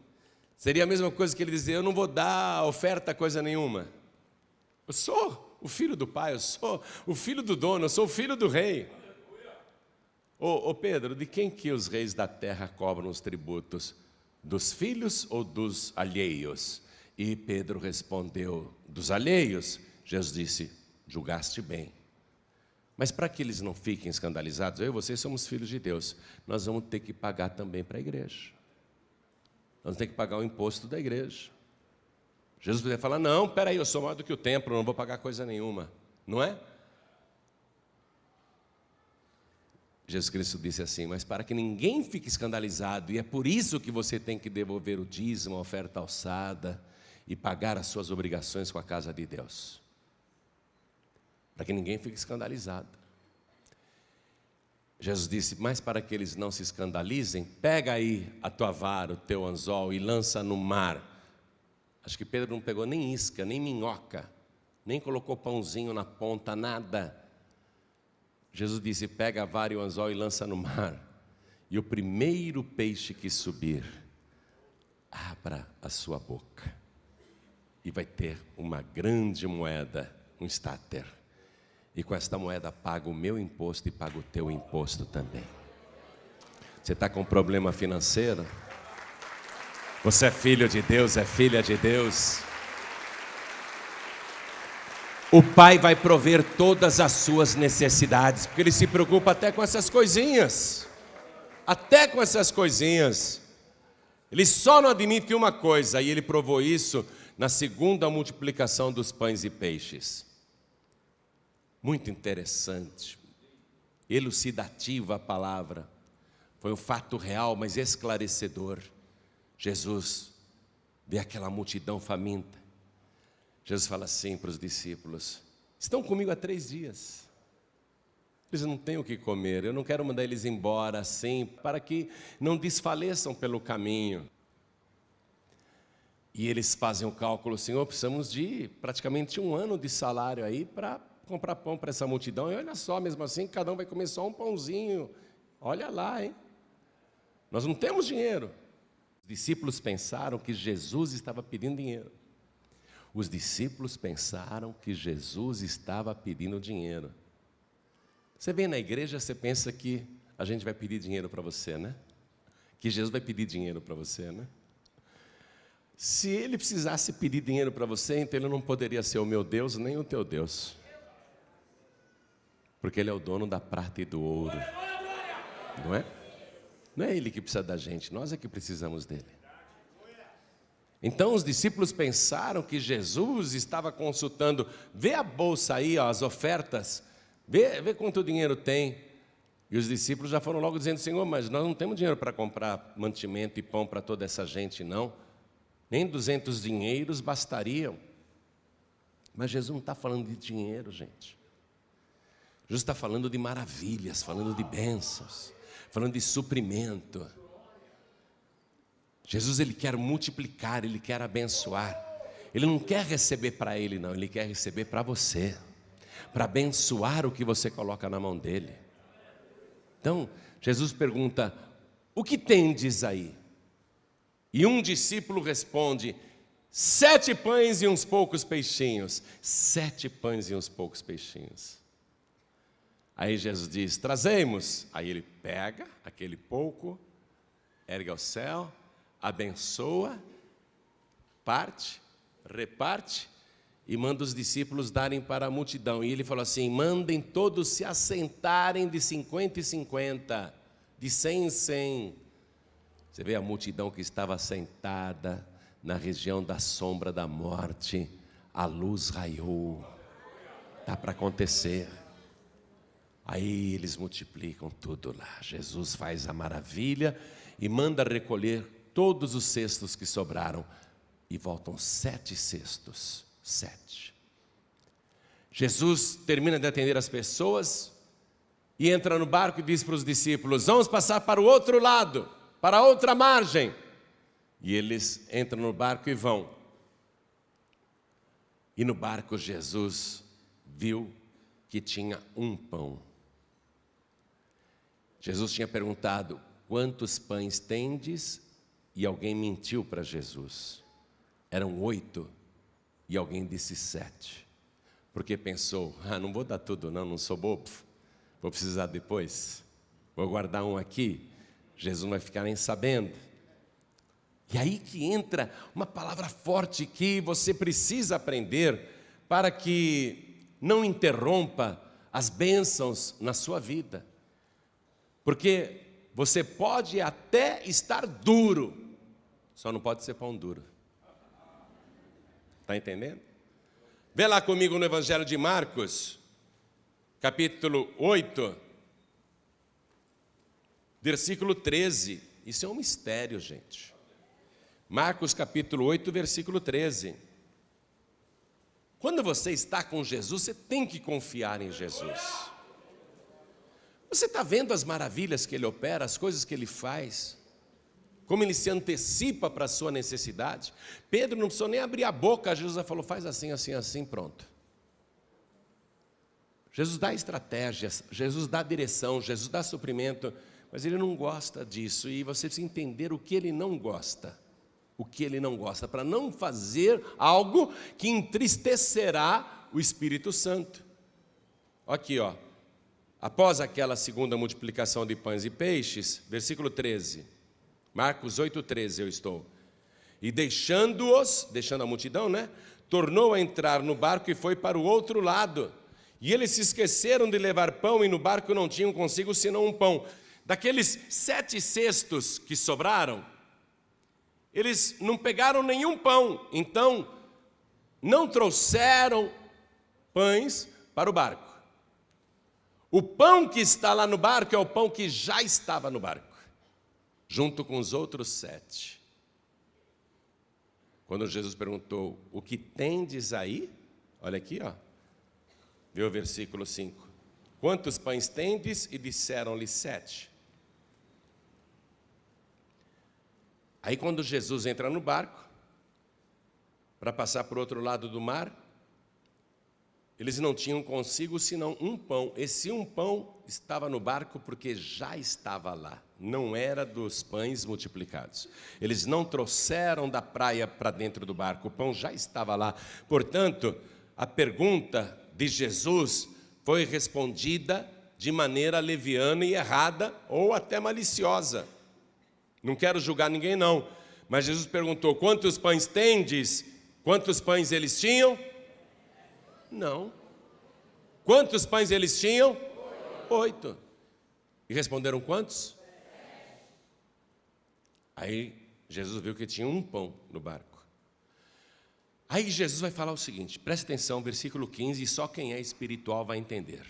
Seria a mesma coisa que ele dizer: eu não vou dar a oferta coisa nenhuma. Eu sou o filho do pai, eu sou o filho do dono, eu sou o filho do rei. Ô Pedro, de quem que os reis da terra cobram os tributos? Dos filhos ou dos alheios? E Pedro respondeu: dos alheios. Jesus disse: julgaste bem. Mas para que eles não fiquem escandalizados, eu e você somos filhos de Deus, nós vamos ter que pagar também para a igreja. Nós vamos ter que pagar o imposto da igreja. Jesus poderia falar: não, peraí, eu sou maior do que o templo, não vou pagar coisa nenhuma. Não é? Jesus Cristo disse assim: mas para que ninguém fique escandalizado, e é por isso que você tem que devolver o dízimo, a oferta alçada, e pagar as suas obrigações com a casa de Deus. Para que ninguém fique escandalizado. Jesus disse: mas para que eles não se escandalizem, pega aí a tua vara, o teu anzol e lança no mar. Acho que Pedro não pegou nem isca, nem minhoca, nem colocou pãozinho na ponta, nada. Jesus disse: pega a vara e o anzol e lança no mar, e o primeiro peixe que subir, abra a sua boca, e vai ter uma grande moeda, um estáter, e com esta moeda paga o meu imposto e paga o teu imposto também. Você está com problema financeiro? Você é filho de Deus, é filha de Deus? O Pai vai prover todas as suas necessidades, porque Ele se preocupa até com essas coisinhas. Até com essas coisinhas. Ele só não admite uma coisa, e Ele provou isso na segunda multiplicação dos pães e peixes. Muito interessante, elucidativa a palavra. Foi um fato real, mas esclarecedor. Jesus vê aquela multidão faminta. Jesus fala assim para os discípulos: estão comigo há 3 dias. Eles não têm o que comer. Eu não quero mandar eles embora assim, para que não desfaleçam pelo caminho. E eles fazem o cálculo: Senhor, precisamos de praticamente 1 ano de salário aí para comprar pão para essa multidão. E olha só, mesmo assim, cada um vai comer só um pãozinho. Olha lá, hein? Nós não temos dinheiro. Os discípulos pensaram que Jesus estava pedindo dinheiro. Os discípulos pensaram que Jesus estava pedindo dinheiro. Você vem na igreja, você pensa que a gente vai pedir dinheiro para você, né? Que Jesus vai pedir dinheiro para você, né? Se Ele precisasse pedir dinheiro para você, então Ele não poderia ser o meu Deus, nem o teu Deus. Porque Ele é o dono da prata e do ouro. Não é? Não é Ele que precisa da gente, nós é que precisamos dEle. Então os discípulos pensaram que Jesus estava consultando: vê a bolsa aí, ó, as ofertas, vê quanto dinheiro tem. E os discípulos já foram logo dizendo: Senhor, mas nós não temos dinheiro para comprar mantimento e pão para toda essa gente, não. Nem 200 dinheiros bastariam. Mas Jesus não está falando de dinheiro, gente. Jesus está falando de maravilhas, falando de bênçãos, falando de suprimento. Jesus, Ele quer multiplicar, Ele quer abençoar. Ele não quer receber para Ele, não. Ele quer receber para você, para abençoar o que você coloca na mão dEle. Então, Jesus pergunta: o que tendes aí? E um discípulo responde: 7 pães e uns poucos peixinhos. 7 pães e uns poucos peixinhos. Aí Jesus diz: trazemos. Aí ele pega aquele pouco, ergue ao céu, abençoa, parte, reparte e manda os discípulos darem para a multidão. E ele falou assim: mandem todos se assentarem de 50 em 50, de 100 em 100. Você vê a multidão que estava sentada na região da sombra da morte, a luz raiou. Está para acontecer. Aí eles multiplicam tudo lá. Jesus faz a maravilha e manda recolher todos os cestos que sobraram. E voltam 7 cestos. 7. Jesus termina de atender as pessoas e entra no barco e diz para os discípulos: vamos passar para o outro lado, para a outra margem. E eles entram no barco e vão. E no barco Jesus viu que tinha um pão. Jesus tinha perguntado: quantos pães tendes? E alguém mentiu para Jesus. Eram 8 e alguém disse 7. Porque pensou: não vou dar tudo não sou bobo. Vou precisar depois. Vou guardar um aqui. Jesus não vai ficar nem sabendo. E aí que entra uma palavra forte que você precisa aprender para que não interrompa as bênçãos na sua vida. Porque você pode até estar duro, só não pode ser pão duro. Está entendendo? Vê lá comigo no Evangelho de Marcos, capítulo 8, versículo 13. Isso é um mistério, gente. Marcos capítulo 8, versículo 13. Quando você está com Jesus, você tem que confiar em Jesus. Você está vendo as maravilhas que Ele opera, as coisas que Ele faz, como Ele se antecipa para a sua necessidade. Pedro não precisou nem abrir a boca, Jesus já falou: faz assim, assim, assim, pronto. Jesus dá estratégias, Jesus dá direção, Jesus dá suprimento, mas Ele não gosta disso, e você precisa entender o que Ele não gosta. O que Ele não gosta, para não fazer algo que entristecerá o Espírito Santo. Aqui, ó. Após aquela segunda multiplicação de pães e peixes, versículo 13, Marcos 8,13 eu estou. E deixando a multidão, né? Tornou a entrar no barco e foi para o outro lado. E eles se esqueceram de levar pão e no barco não tinham consigo senão um pão. Daqueles 7 cestos que sobraram, eles não pegaram nenhum pão, então não trouxeram pães para o barco. O pão que está lá no barco é o pão que já estava no barco, junto com os outros 7. Quando Jesus perguntou, o que tendes aí? Olha aqui, ó. Vê o versículo 5. Quantos pães tendes? E disseram-lhe 7. Aí quando Jesus entra no barco, para passar para o outro lado do mar, eles não tinham consigo senão um pão. Esse um pão estava no barco porque já estava lá. Não era dos pães multiplicados. Eles não trouxeram da praia para dentro do barco. O pão já estava lá. Portanto, a pergunta de Jesus foi respondida de maneira leviana e errada ou até maliciosa. Não quero julgar ninguém não, mas Jesus perguntou, quantos pães tendes? Quantos pães eles tinham? Não. Quantos pães eles tinham? 8. E responderam quantos? Aí Jesus viu que tinha um pão no barco. Aí Jesus vai falar o seguinte, preste atenção, versículo 15, e só quem é espiritual vai entender.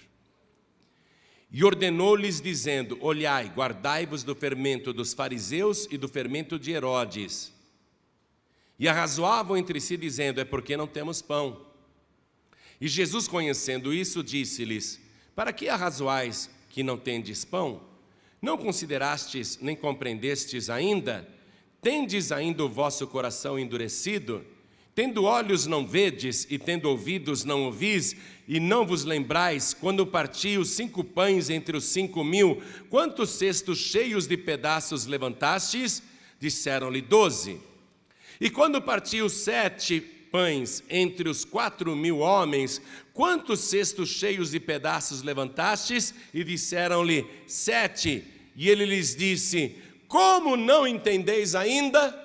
E ordenou-lhes dizendo, olhai, guardai-vos do fermento dos fariseus e do fermento de Herodes. E arrazoavam entre si dizendo, é porque não temos pão. E Jesus, conhecendo isso, disse-lhes, para que arrazoais que não tendes pão? Não considerastes nem compreendestes ainda? Tendes ainda o vosso coração endurecido? Tendo olhos não vedes, e tendo ouvidos não ouvis, e não vos lembrais, quando parti os 5 pães entre os 5.000, quantos cestos cheios de pedaços levantastes? Disseram-lhe 12. E quando parti os 7 pães entre os 4.000 homens, quantos cestos cheios de pedaços levantastes? E disseram-lhe 7. E ele lhes disse, como não entendeis ainda?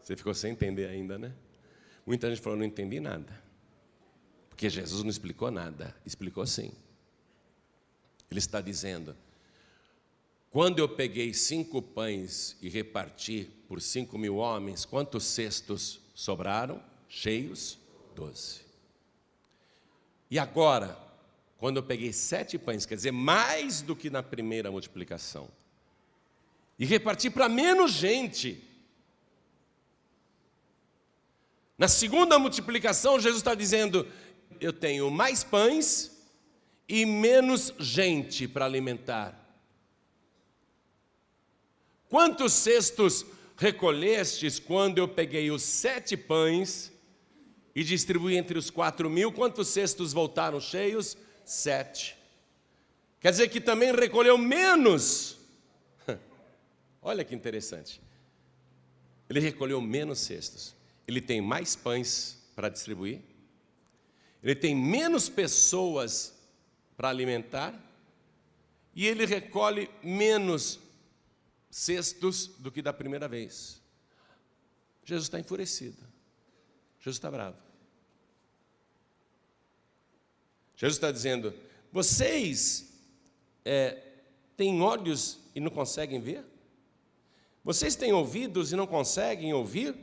Você ficou sem entender ainda, né? Muita gente falou, não entendi nada. Porque Jesus não explicou nada. Explicou sim. Ele está dizendo, quando eu peguei 5 pães e reparti por 5.000 homens, quantos cestos sobraram? Cheios? 12. E agora, quando eu peguei 7 pães, quer dizer, mais do que na primeira multiplicação, e reparti para menos gente, na segunda multiplicação, Jesus está dizendo, eu tenho mais pães e menos gente para alimentar. Quantos cestos recolhestes quando eu peguei os 7 pães e distribuí entre os 4.000? Quantos cestos voltaram cheios? 7. Quer dizer que também recolheu menos. Olha que interessante. Ele recolheu menos cestos. Ele tem mais pães para distribuir, ele tem menos pessoas para alimentar, e ele recolhe menos cestos do que da primeira vez. Jesus está enfurecido, Jesus está bravo. Jesus está dizendo, vocês têm olhos e não conseguem ver? Vocês têm ouvidos e não conseguem ouvir?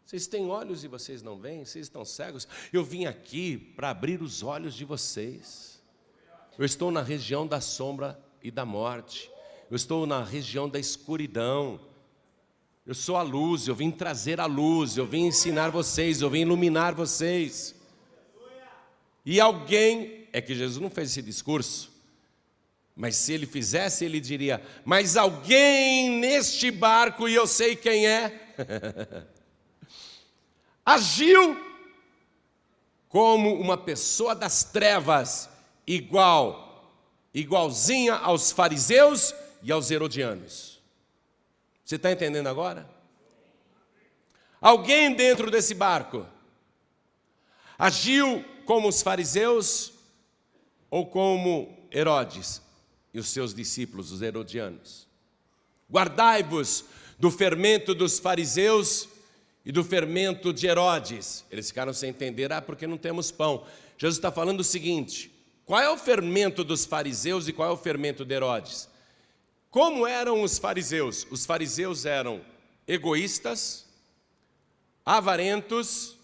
Vocês têm olhos e vocês não veem? Vocês estão cegos? Eu vim aqui para abrir os olhos de vocês. Eu estou na região da sombra e da morte. Eu estou na região da escuridão. Eu sou a luz, eu vim trazer a luz, eu vim ensinar vocês, eu vim iluminar vocês. E alguém, é que Jesus não fez esse discurso, mas se ele fizesse, ele diria, mas alguém neste barco, e eu sei quem é, agiu como uma pessoa das trevas, igualzinha aos fariseus e aos herodianos. Você está entendendo agora? Alguém dentro desse barco agiu como os fariseus ou como Herodes e os seus discípulos, os herodianos. Guardai-vos do fermento dos fariseus e do fermento de Herodes. Eles ficaram sem entender, porque não temos pão. Jesus está falando o seguinte: qual é o fermento dos fariseus e qual é o fermento de Herodes? Como eram os fariseus? Os fariseus eram egoístas, avarentos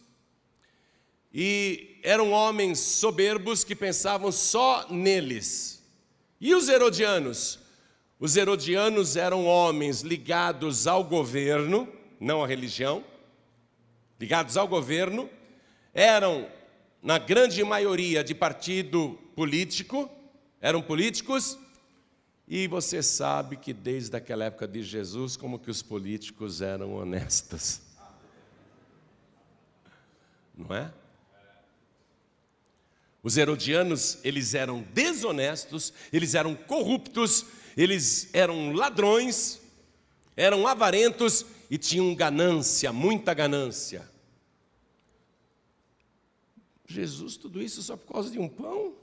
e eram homens soberbos que pensavam só neles. E os herodianos? Os herodianos eram homens ligados ao governo, não à religião, ligados ao governo, eram, na grande maioria, de partido político, eram políticos, e você sabe que desde aquela época de Jesus, como que os políticos eram honestos. Não é? Os herodianos, eles eram desonestos, eles eram corruptos, eles eram ladrões, eram avarentos e tinham ganância, muita ganância. Jesus, tudo isso só por causa de um pão?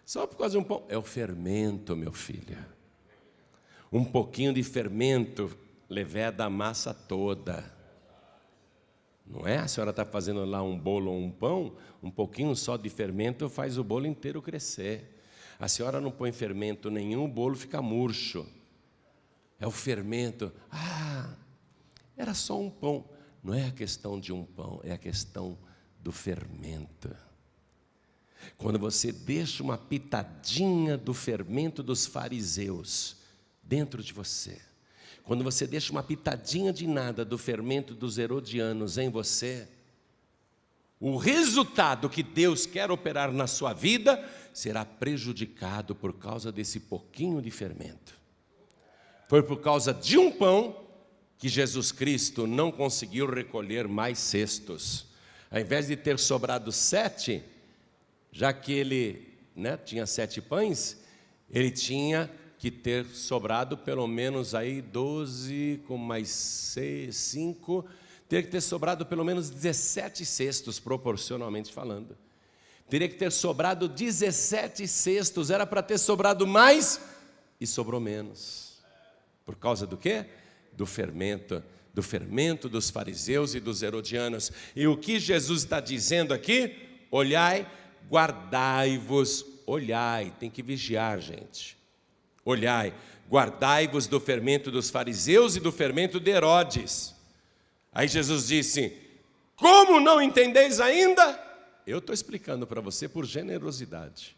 Só por causa de um pão? É o fermento, meu filho. Um pouquinho de fermento leveda a massa toda. Não é? A senhora está fazendo lá um bolo ou um pão, um pouquinho só de fermento faz o bolo inteiro crescer. A senhora não põe fermento nenhum, o bolo fica murcho. É o fermento. Era só um pão. Não é a questão de um pão, é a questão do fermento. Quando você deixa uma pitadinha do fermento dos fariseus dentro de você, quando você deixa uma pitadinha de nada do fermento dos herodianos em você, o resultado que Deus quer operar na sua vida será prejudicado por causa desse pouquinho de fermento. Foi por causa de um pão que Jesus Cristo não conseguiu recolher mais cestos. Ao invés de ter sobrado 7, já que ele tinha 7 pães, ele tinha que ter sobrado pelo menos aí 12, com mais 5, teria que ter sobrado pelo menos 17 cestos, proporcionalmente falando. Teria que ter sobrado 17 cestos, era para ter sobrado mais e sobrou menos. Por causa do quê? Do fermento dos fariseus e dos herodianos. E o que Jesus está dizendo aqui? Olhai, guardai-vos, olhai, tem que vigiar, gente. Olhai, guardai-vos do fermento dos fariseus e do fermento de Herodes. Aí Jesus disse: como não entendeis ainda? Eu estou explicando para você por generosidade.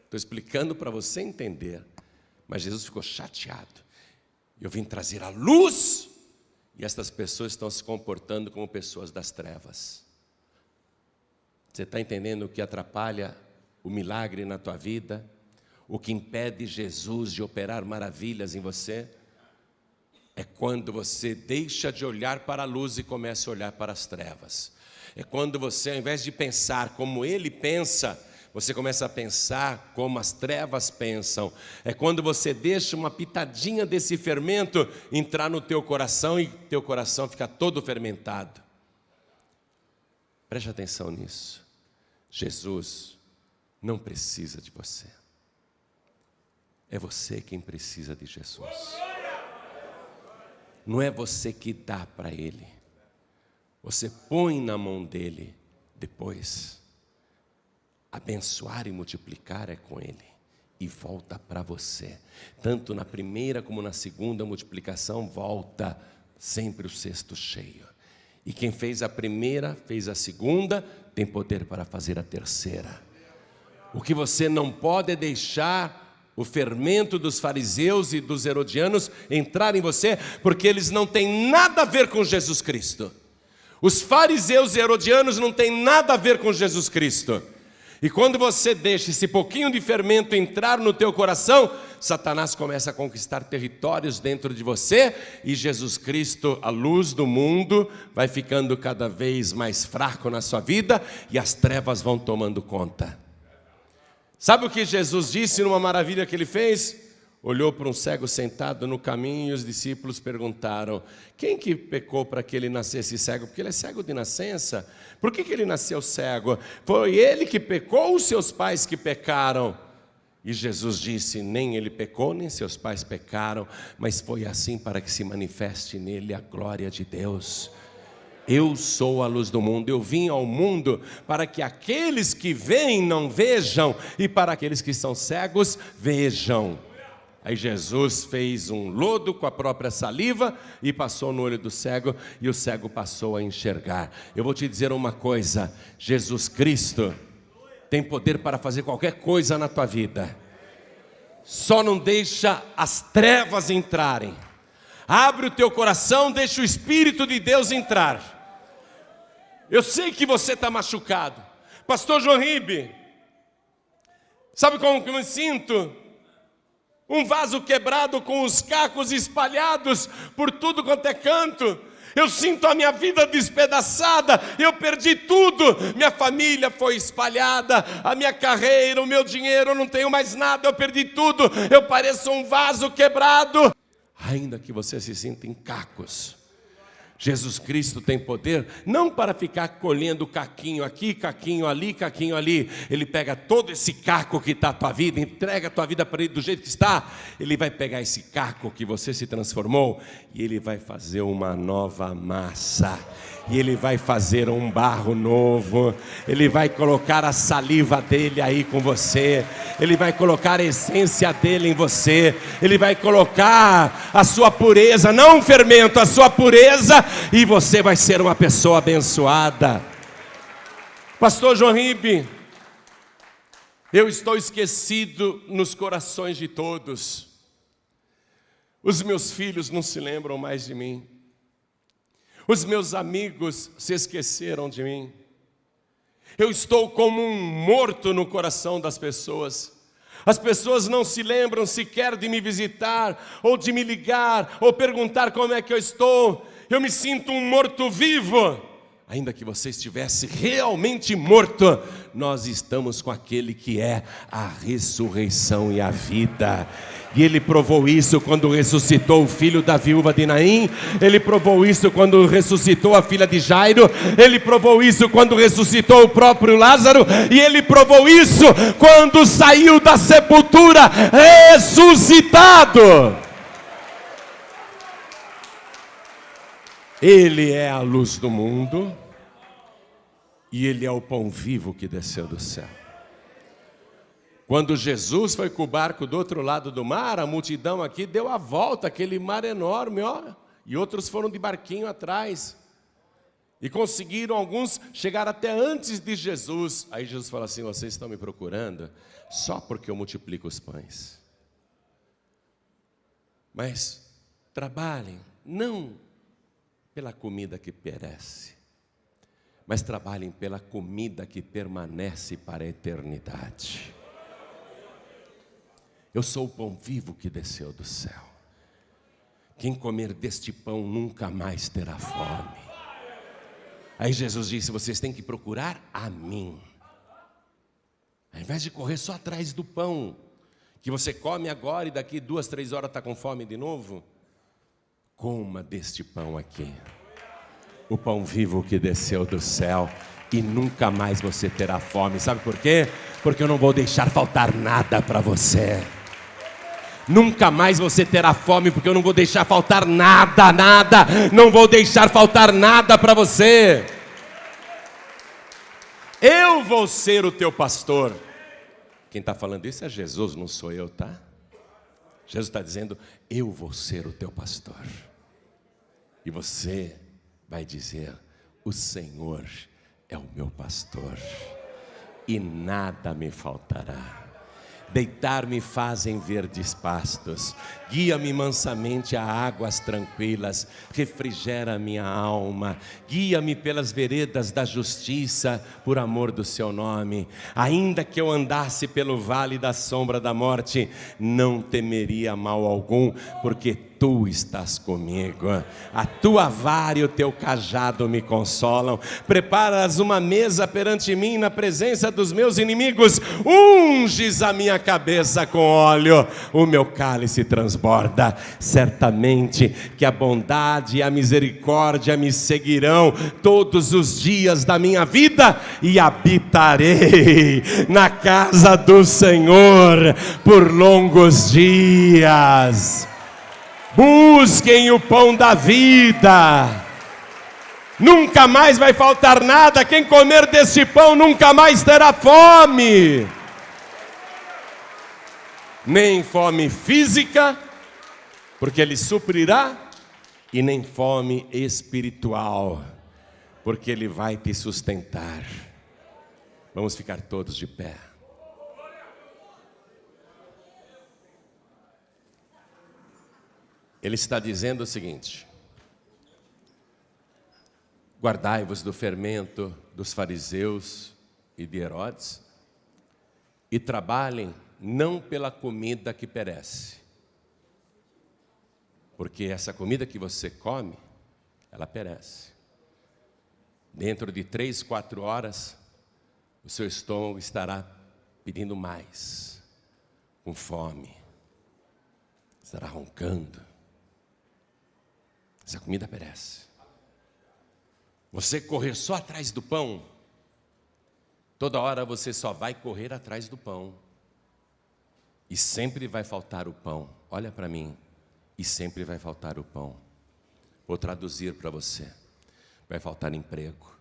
Estou explicando para você entender. Mas Jesus ficou chateado. Eu vim trazer a luz e estas pessoas estão se comportando como pessoas das trevas. Você está entendendo o que atrapalha o milagre na tua vida? O que impede Jesus de operar maravilhas em você? É quando você deixa de olhar para a luz e começa a olhar para as trevas. É quando você, ao invés de pensar como ele pensa, você começa a pensar como as trevas pensam. É quando você deixa uma pitadinha desse fermento entrar no teu coração e teu coração fica todo fermentado. Preste atenção nisso. Jesus não precisa de você. É você quem precisa de Jesus. Não é você que dá para Ele. Você põe na mão dEle depois. Abençoar e multiplicar é com Ele. E volta para você. Tanto na primeira como na segunda multiplicação, volta sempre o cesto cheio. E quem fez a primeira, fez a segunda, tem poder para fazer a terceira. O que você não pode é deixar o fermento dos fariseus e dos herodianos entrar em você, porque eles não têm nada a ver com Jesus Cristo. Os fariseus e herodianos não têm nada a ver com Jesus Cristo. E quando você deixa esse pouquinho de fermento entrar no teu coração, Satanás começa a conquistar territórios dentro de você, e Jesus Cristo, a luz do mundo, vai ficando cada vez mais fraco na sua vida, e as trevas vão tomando conta. Sabe o que Jesus disse numa maravilha que ele fez? Olhou para um cego sentado no caminho, e os discípulos perguntaram: quem que pecou para que ele nascesse cego? Porque ele é cego de nascença. Por que ele nasceu cego? Foi ele que pecou ou os seus pais que pecaram? E Jesus disse: nem ele pecou, nem seus pais pecaram, mas foi assim para que se manifeste nele a glória de Deus. Eu sou a luz do mundo, eu vim ao mundo para que aqueles que veem não vejam, e para aqueles que são cegos vejam. Aí Jesus fez um lodo com a própria saliva e passou no olho do cego, e o cego passou a enxergar. Eu vou te dizer uma coisa: Jesus Cristo tem poder para fazer qualquer coisa na tua vida. Só não deixa as trevas entrarem. Abre o teu coração, deixa o Espírito de Deus entrar. Eu sei que você está machucado. Pastor João Ribe, sabe como que eu me sinto? Um vaso quebrado com os cacos espalhados por tudo quanto é canto. Eu sinto a minha vida despedaçada, eu perdi tudo. Minha família foi espalhada, a minha carreira, o meu dinheiro, eu não tenho mais nada, eu perdi tudo. Eu pareço um vaso quebrado. Ainda que você se sinta em cacos, Jesus Cristo tem poder não para ficar colhendo caquinho aqui, caquinho ali, caquinho ali. Ele pega todo esse caco que está a tua vida, entrega a tua vida para Ele do jeito que está. Ele vai pegar esse caco que você se transformou e Ele vai fazer uma nova massa. E Ele vai fazer um barro novo. Ele vai colocar a saliva dEle aí com você. Ele vai colocar a essência dEle em você. Ele vai colocar a sua pureza, não um fermento, a sua pureza, e você vai ser uma pessoa abençoada. Pastor João Ribe, eu estou esquecido nos corações de todos. Os meus filhos não se lembram mais de mim. Os meus amigos se esqueceram de mim. Eu estou como um morto no coração das pessoas. As pessoas não se lembram sequer de me visitar, ou de me ligar, ou perguntar como é que eu estou. Eu me sinto um morto-vivo. Ainda que você estivesse realmente morto, nós estamos com aquele que é a ressurreição e a vida. E Ele provou isso quando ressuscitou o filho da viúva de Naim. Ele provou isso quando ressuscitou a filha de Jairo. Ele provou isso quando ressuscitou o próprio Lázaro. E Ele provou isso quando saiu da sepultura ressuscitado. Ele é a luz do mundo e Ele é o pão vivo que desceu do céu. Quando Jesus foi com o barco do outro lado do mar, a multidão aqui deu a volta, aquele mar enorme, ó, e outros foram de barquinho atrás. E conseguiram alguns chegar até antes de Jesus. Aí Jesus fala assim: vocês estão me procurando só porque eu multiplico os pães. Mas trabalhem, não pela comida que perece, mas trabalhem pela comida que permanece para a eternidade. Eu sou o pão vivo que desceu do céu. Quem comer deste pão nunca mais terá fome. Aí Jesus disse: vocês têm que procurar a mim. Ao invés de correr só atrás do pão, que você come agora e daqui 2, 3 horas está com fome de novo, coma deste pão aqui, o pão vivo que desceu do céu, e nunca mais você terá fome. Sabe por quê? Porque eu não vou deixar faltar nada para você. Nunca mais você terá fome, porque eu não vou deixar faltar nada, nada. Não vou deixar faltar nada para você. Eu vou ser o teu pastor. Quem está falando isso é Jesus, não sou eu, tá? Jesus está dizendo: eu vou ser o teu pastor. E você vai dizer: o Senhor é o meu pastor, e nada me faltará. Deitar-me faz em verdes pastos, guia-me mansamente a águas tranquilas, refrigera minha alma, guia-me pelas veredas da justiça, por amor do seu nome. Ainda que eu andasse pelo vale da sombra da morte, não temeria mal algum, porque tu estás comigo, a tua vara e o teu cajado me consolam. Preparas uma mesa perante mim na presença dos meus inimigos, unges a minha cabeça com óleo, o meu cálice transborda. Certamente que a bondade e a misericórdia me seguirão todos os dias da minha vida, e habitarei na casa do Senhor por longos dias. Busquem o pão da vida, nunca mais vai faltar nada. Quem comer desse pão nunca mais terá fome, nem fome física, porque Ele suprirá, e nem fome espiritual, porque Ele vai te sustentar. Vamos ficar todos de pé. Ele está dizendo o seguinte: guardai-vos do fermento dos fariseus e de Herodes, e trabalhem não pela comida que perece, porque essa comida que você come, ela perece. Dentro de 3, 4 horas, o seu estômago estará pedindo mais, com fome, estará roncando. Essa comida perece. Você correr só atrás do pão, toda hora você só vai correr atrás do pão, e sempre vai faltar o pão. Olha para mim, e sempre vai faltar o pão. Vou traduzir para você: vai faltar emprego,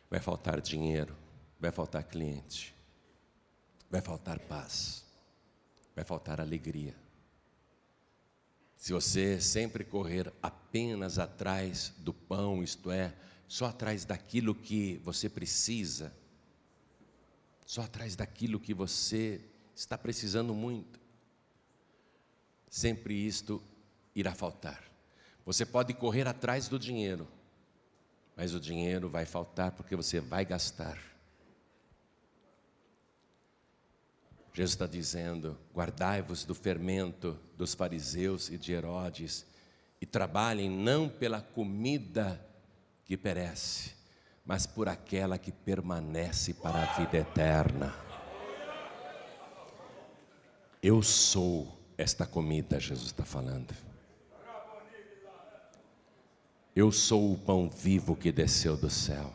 vai faltar dinheiro, vai faltar cliente, vai faltar paz, vai faltar alegria. Se você sempre correr apenas atrás do pão, isto é, só atrás daquilo que você precisa, só atrás daquilo que você está precisando muito, sempre isto irá faltar. Você pode correr atrás do dinheiro, mas o dinheiro vai faltar porque você vai gastar. Jesus está dizendo: guardai-vos do fermento dos fariseus e de Herodes, e trabalhem não pela comida que perece, mas por aquela que permanece para a vida eterna. Eu sou esta comida, Jesus está falando. Eu sou o pão vivo que desceu do céu.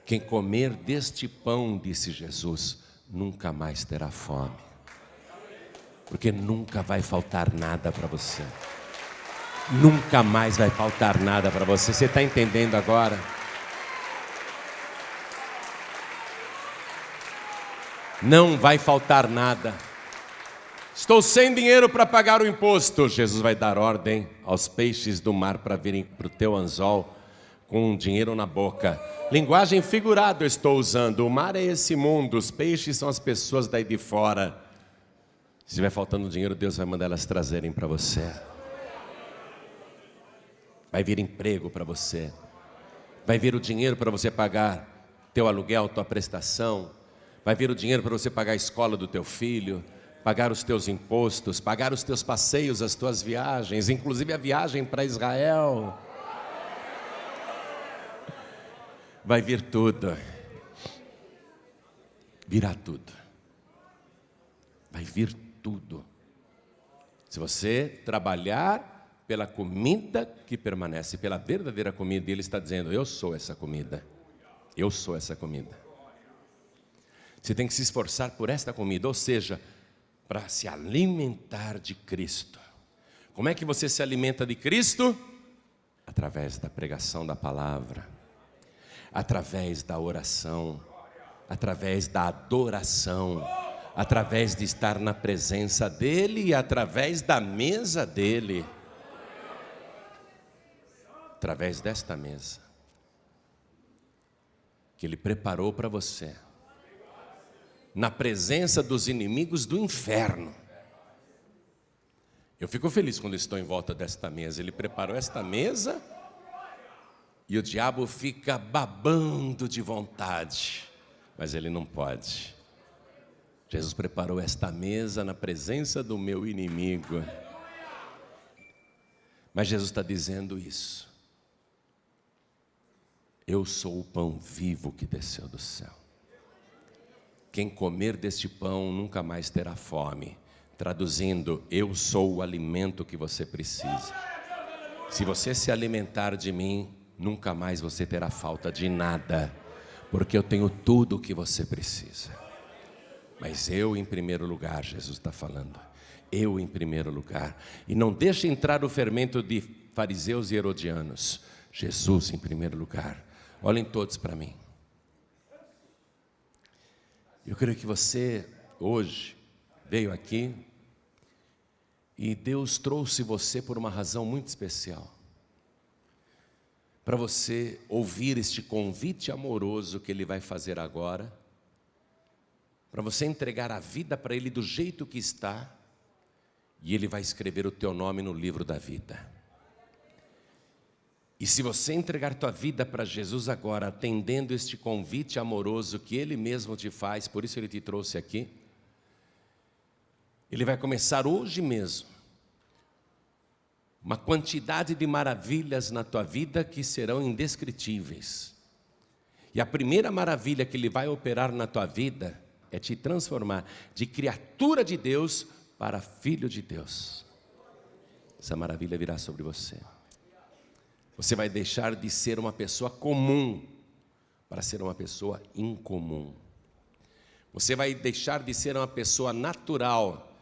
Quem comer deste pão, disse Jesus, nunca mais terá fome, porque nunca vai faltar nada para você. Nunca mais vai faltar nada para você. Você está entendendo agora? Não vai faltar nada. Estou sem dinheiro para pagar o imposto. Jesus vai dar ordem aos peixes do mar para virem para o teu anzol com dinheiro na boca. Linguagem figurada eu estou usando. O mar é esse mundo, os peixes são as pessoas daí de fora. Se estiver faltando dinheiro, Deus vai mandar elas trazerem para você. Vai vir emprego para você. Vai vir o dinheiro para você pagar teu aluguel, tua prestação. Vai vir o dinheiro para você pagar a escola do teu filho, pagar os teus impostos, pagar os teus passeios, as tuas viagens, inclusive a viagem para Israel. Vai vir tudo. Virá tudo. Vai vir tudo. Se você trabalhar pela comida que permanece, pela verdadeira comida, e Ele está dizendo: eu sou essa comida. Eu sou essa comida. Você tem que se esforçar por esta comida, ou seja, para se alimentar de Cristo. Como é que você se alimenta de Cristo? Através da pregação da palavra, através da oração, através da adoração, através de estar na presença dEle e através da mesa dEle. Através desta mesa que Ele preparou para você. na presença dos inimigos do inferno. Eu fico feliz quando estou em volta desta mesa. Ele preparou esta mesa e o diabo fica babando de vontade, mas ele não pode. Jesus preparou esta mesa na presença do meu inimigo. Mas Jesus está dizendo isso: eu sou o pão vivo que desceu do céu. Quem comer deste pão nunca mais terá fome. Traduzindo, eu sou o alimento que você precisa. Se você se alimentar de mim, nunca mais você terá falta de nada, porque eu tenho tudo o que você precisa. Mas eu em primeiro lugar, Jesus está falando, eu em primeiro lugar. E não deixe entrar o fermento de fariseus e herodianos. Jesus em primeiro lugar. Olhem todos para mim. Eu creio que você hoje veio aqui e Deus trouxe você por uma razão muito especial. Para você ouvir este convite amoroso que Ele vai fazer agora. Para você entregar a vida para Ele do jeito que está. E Ele vai escrever o teu nome no livro da vida. E se você entregar tua vida para Jesus agora, atendendo este convite amoroso que Ele mesmo te faz, por isso Ele te trouxe aqui, Ele vai começar hoje mesmo uma quantidade de maravilhas na tua vida que serão indescritíveis. E a primeira maravilha que Ele vai operar na tua vida é te transformar de criatura de Deus para filho de Deus. Essa maravilha virá sobre você. Você vai deixar de ser uma pessoa comum para ser uma pessoa incomum. Você vai deixar de ser uma pessoa natural,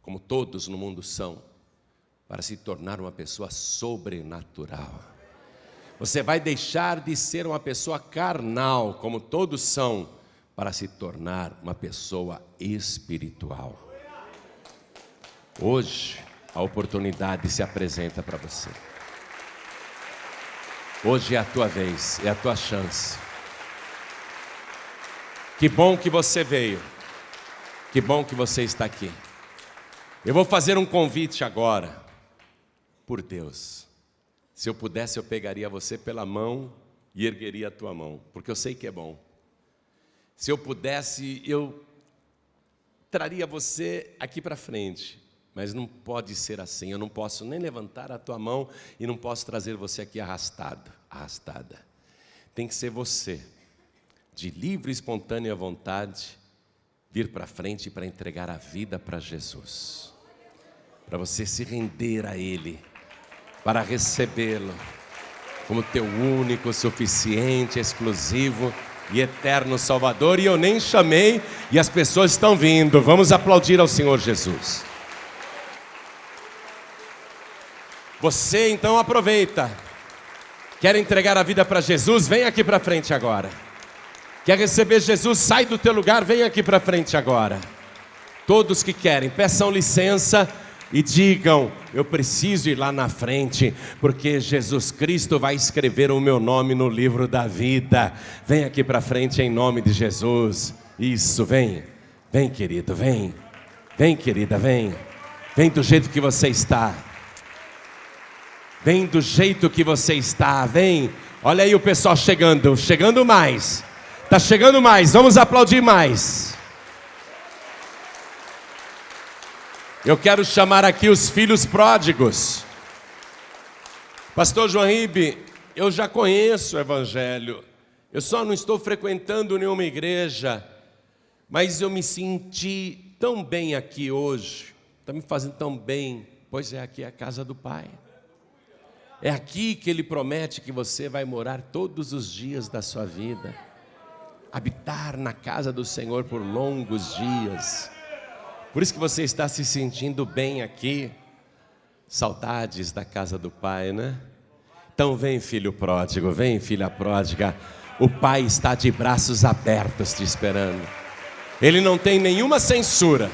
como todos no mundo são, para se tornar uma pessoa sobrenatural. Você vai deixar de ser uma pessoa carnal, como todos são, para se tornar uma pessoa espiritual. Hoje, a oportunidade se apresenta para você. Hoje é a tua vez, é a tua chance. Que bom que você veio. Que bom que você está aqui. Eu vou fazer um convite agora. Por Deus. Se eu pudesse, eu pegaria você pela mão e ergueria a tua mão, porque eu sei que é bom. Se eu pudesse, eu traria você aqui para frente. Mas não pode ser assim, eu não posso nem levantar a tua mão e não posso trazer você aqui arrastada. Tem que ser você, de livre e espontânea vontade, vir para frente para entregar a vida para Jesus. Para você se render a Ele, para recebê-lo como teu único, suficiente, exclusivo e eterno Salvador. E eu nem chamei e as pessoas estão vindo. Vamos aplaudir ao Senhor Jesus. Você então aproveita. Quer entregar a vida para Jesus? Vem aqui para frente agora. Quer receber Jesus? Sai do teu lugar, vem aqui para frente agora. Todos que querem, peçam licença e digam: eu preciso ir lá na frente, porque Jesus Cristo vai escrever o meu nome no livro da vida. Vem aqui para frente em nome de Jesus. Isso, vem. Vem, querido, vem. Vem, querida, vem. Vem do jeito que você está. Vem do jeito que você está, vem. Olha aí o pessoal chegando mais. Está chegando mais, vamos aplaudir mais. Eu quero chamar aqui os filhos pródigos. Pastor João Ribe, eu já conheço o Evangelho. Eu só não estou frequentando nenhuma igreja. Mas eu me senti tão bem aqui hoje. Está me fazendo tão bem. Pois é, aqui é a casa do Pai. É aqui que Ele promete que você vai morar todos os dias da sua vida. Habitar na casa do Senhor por longos dias. Por isso que você está se sentindo bem aqui. Saudades da casa do Pai, né? Então vem, filho pródigo, vem, filha pródiga. O Pai está de braços abertos te esperando. Ele não tem nenhuma censura.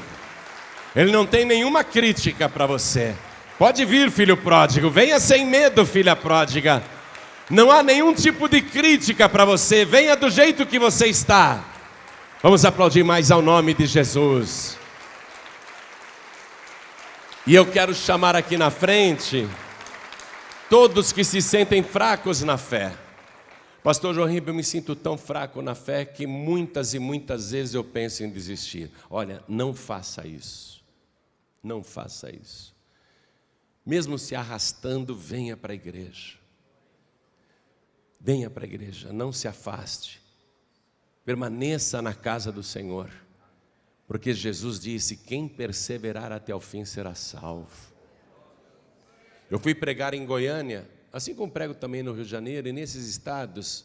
Ele não tem nenhuma crítica para você. Pode vir, filho pródigo, venha sem medo, filha pródiga. Não há nenhum tipo de crítica para você, venha do jeito que você está. Vamos aplaudir mais ao nome de Jesus. E eu quero chamar aqui na frente todos que se sentem fracos na fé. Pastor João Ribeiro, eu me sinto tão fraco na fé que muitas e muitas vezes eu penso em desistir. Olha, não faça isso. Não faça isso. Mesmo se arrastando, venha para a igreja. Venha para a igreja, não se afaste. Permaneça na casa do Senhor, porque Jesus disse: quem perseverar até o fim será salvo. Eu fui pregar em Goiânia, assim como prego também no Rio de Janeiro, e nesses estados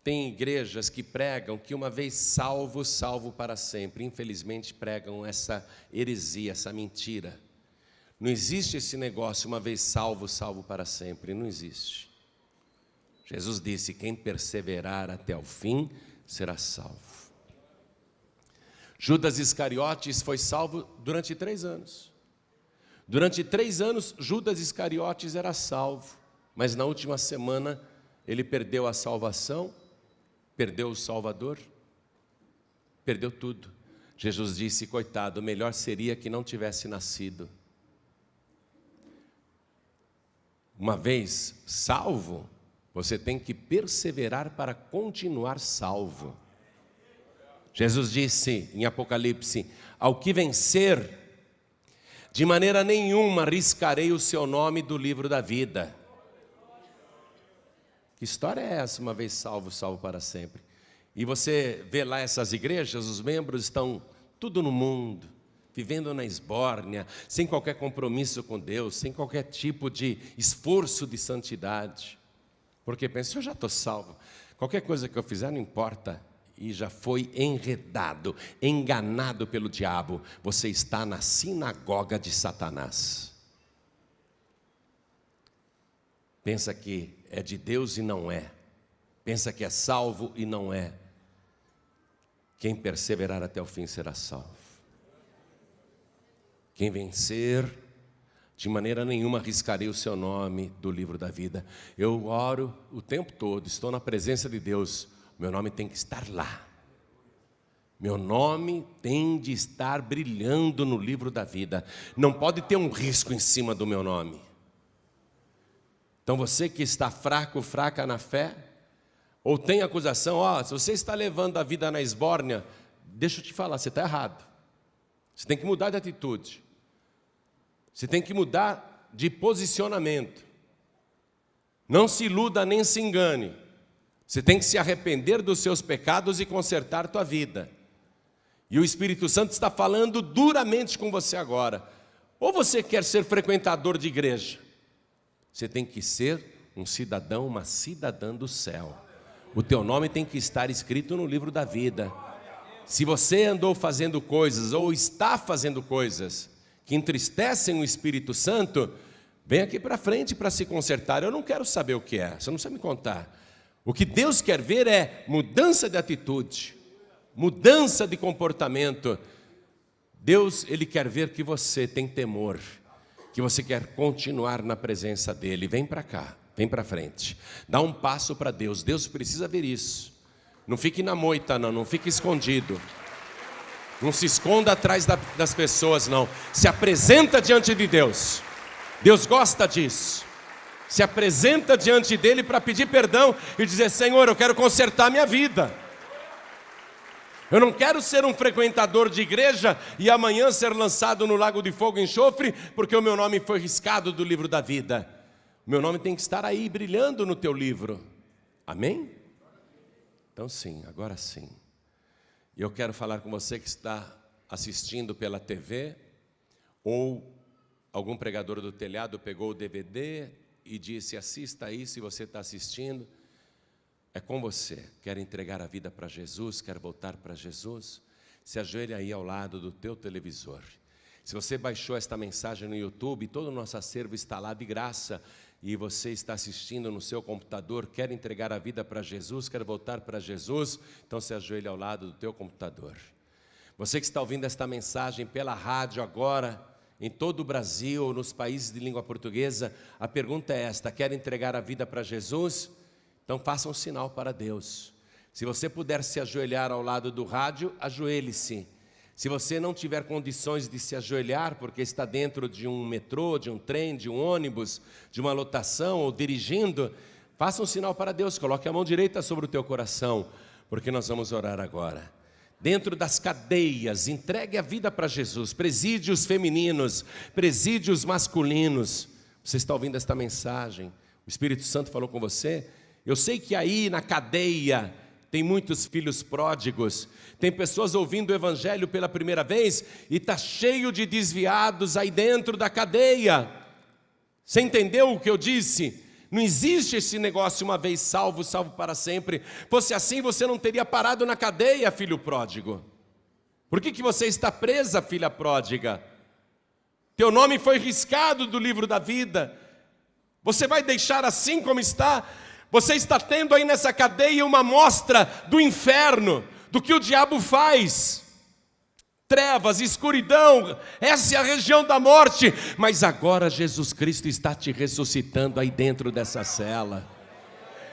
tem igrejas que pregam que uma vez salvo, salvo para sempre. Infelizmente pregam essa heresia, essa mentira. Não existe esse negócio, uma vez salvo, salvo para sempre, não existe. Jesus disse: quem perseverar até o fim será salvo. Judas Iscariotes foi salvo durante 3 anos. Durante 3 anos, Judas Iscariotes era salvo, mas na última semana ele perdeu a salvação, perdeu o Salvador, perdeu tudo. Jesus disse: coitado, melhor seria que não tivesse nascido. Uma vez salvo, você tem que perseverar para continuar salvo. Jesus disse em Apocalipse: ao que vencer, de maneira nenhuma riscarei o seu nome do livro da vida. Que história é essa, uma vez salvo, salvo para sempre? E você vê lá essas igrejas, os membros estão tudo no mundo, vivendo na esbórnia, sem qualquer compromisso com Deus, sem qualquer tipo de esforço de santidade. Porque pensa: eu já estou salvo, qualquer coisa que eu fizer não importa. E já foi enredado, enganado pelo diabo. Você está na sinagoga de Satanás. Pensa que é de Deus e não é. Pensa que é salvo e não é. Quem perseverar até o fim será salvo. Quem vencer, de maneira nenhuma riscarei o seu nome do livro da vida. Eu oro o tempo todo, estou na presença de Deus. Meu nome tem que estar lá. Meu nome tem de estar brilhando no livro da vida. Não pode ter um risco em cima do meu nome. Então você que está fraco, fraca na fé, ou tem acusação: se você está levando a vida na esbórnia, deixa eu te falar, você está errado. Você tem que mudar de atitude. Você tem que mudar de posicionamento. Não se iluda nem se engane. Você tem que se arrepender dos seus pecados e consertar tua vida. E o Espírito Santo está falando duramente com você agora. Ou você quer ser frequentador de igreja? Você tem que ser um cidadão, uma cidadã do céu. O teu nome tem que estar escrito no livro da vida. Se você andou fazendo coisas ou está fazendo coisas que entristecem o Espírito Santo, vem aqui para frente para se consertar. Eu não quero saber o que é, você não precisa me contar. O que Deus quer ver é mudança de atitude, mudança de comportamento. Deus, Ele quer ver que você tem temor, que você quer continuar na presença dEle. Vem para cá, vem para frente, dá um passo para Deus. Deus precisa ver isso. Não fique na moita não, não fique escondido. Não se esconda atrás das pessoas não. Se apresenta diante de Deus. Deus gosta disso. Se apresenta diante dele para pedir perdão e dizer: Senhor, eu quero consertar minha vida. Eu não quero ser um frequentador de igreja e amanhã ser lançado no lago de fogo e enxofre, porque o meu nome foi riscado do livro da vida. O meu nome tem que estar aí brilhando no teu livro. Amém? Então sim, agora sim. E eu quero falar com você que está assistindo pela TV, ou algum pregador do telhado pegou o DVD e disse: assista aí, se você está assistindo. É com você. Quer entregar a vida para Jesus, quer voltar para Jesus? Se ajoelhe aí ao lado do teu televisor. Se você baixou esta mensagem no YouTube, todo o nosso acervo está lá de graça, e você está assistindo no seu computador, quer entregar a vida para Jesus, quer voltar para Jesus, então se ajoelhe ao lado do teu computador. Você que está ouvindo esta mensagem pela rádio agora, em todo o Brasil, nos países de língua portuguesa, a pergunta é esta: quer entregar a vida para Jesus? Então faça um sinal para Deus. Se você puder se ajoelhar ao lado do rádio, ajoelhe-se. Se você não tiver condições de se ajoelhar, porque está dentro de um metrô, de um trem, de um ônibus, de uma lotação ou dirigindo, faça um sinal para Deus, coloque a mão direita sobre o teu coração, porque nós vamos orar agora. Dentro das cadeias, entregue a vida para Jesus, presídios femininos, presídios masculinos. Você está ouvindo esta mensagem? O Espírito Santo falou com você? Eu sei que aí na cadeia tem muitos filhos pródigos, tem pessoas ouvindo o Evangelho pela primeira vez e está cheio de desviados aí dentro da cadeia. Você entendeu o que eu disse? Não existe esse negócio uma vez salvo, salvo para sempre. Fosse assim, você não teria parado na cadeia, filho pródigo. Por que você está presa, filha pródiga? Teu nome foi riscado do livro da vida. Você vai deixar assim como está? Você está tendo aí nessa cadeia uma amostra do inferno, do que o diabo faz. Trevas, escuridão, essa é a região da morte. Mas agora Jesus Cristo está te ressuscitando aí dentro dessa cela.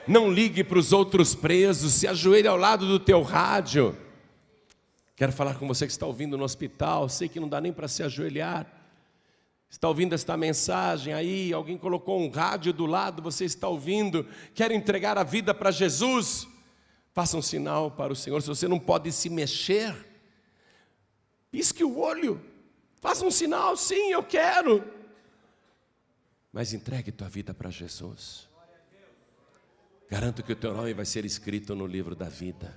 Não ligue para os outros presos, se ajoelhe ao lado do teu rádio. Quero falar com você que está ouvindo no hospital, sei que não dá nem para se ajoelhar. Está ouvindo esta mensagem aí, alguém colocou um rádio do lado, você está ouvindo, quer entregar a vida para Jesus? Faça um sinal para o Senhor. Se você não pode se mexer, pisque o olho, faça um sinal, sim, eu quero. Mas entregue tua vida para Jesus. Garanto que o teu nome vai ser escrito no livro da vida.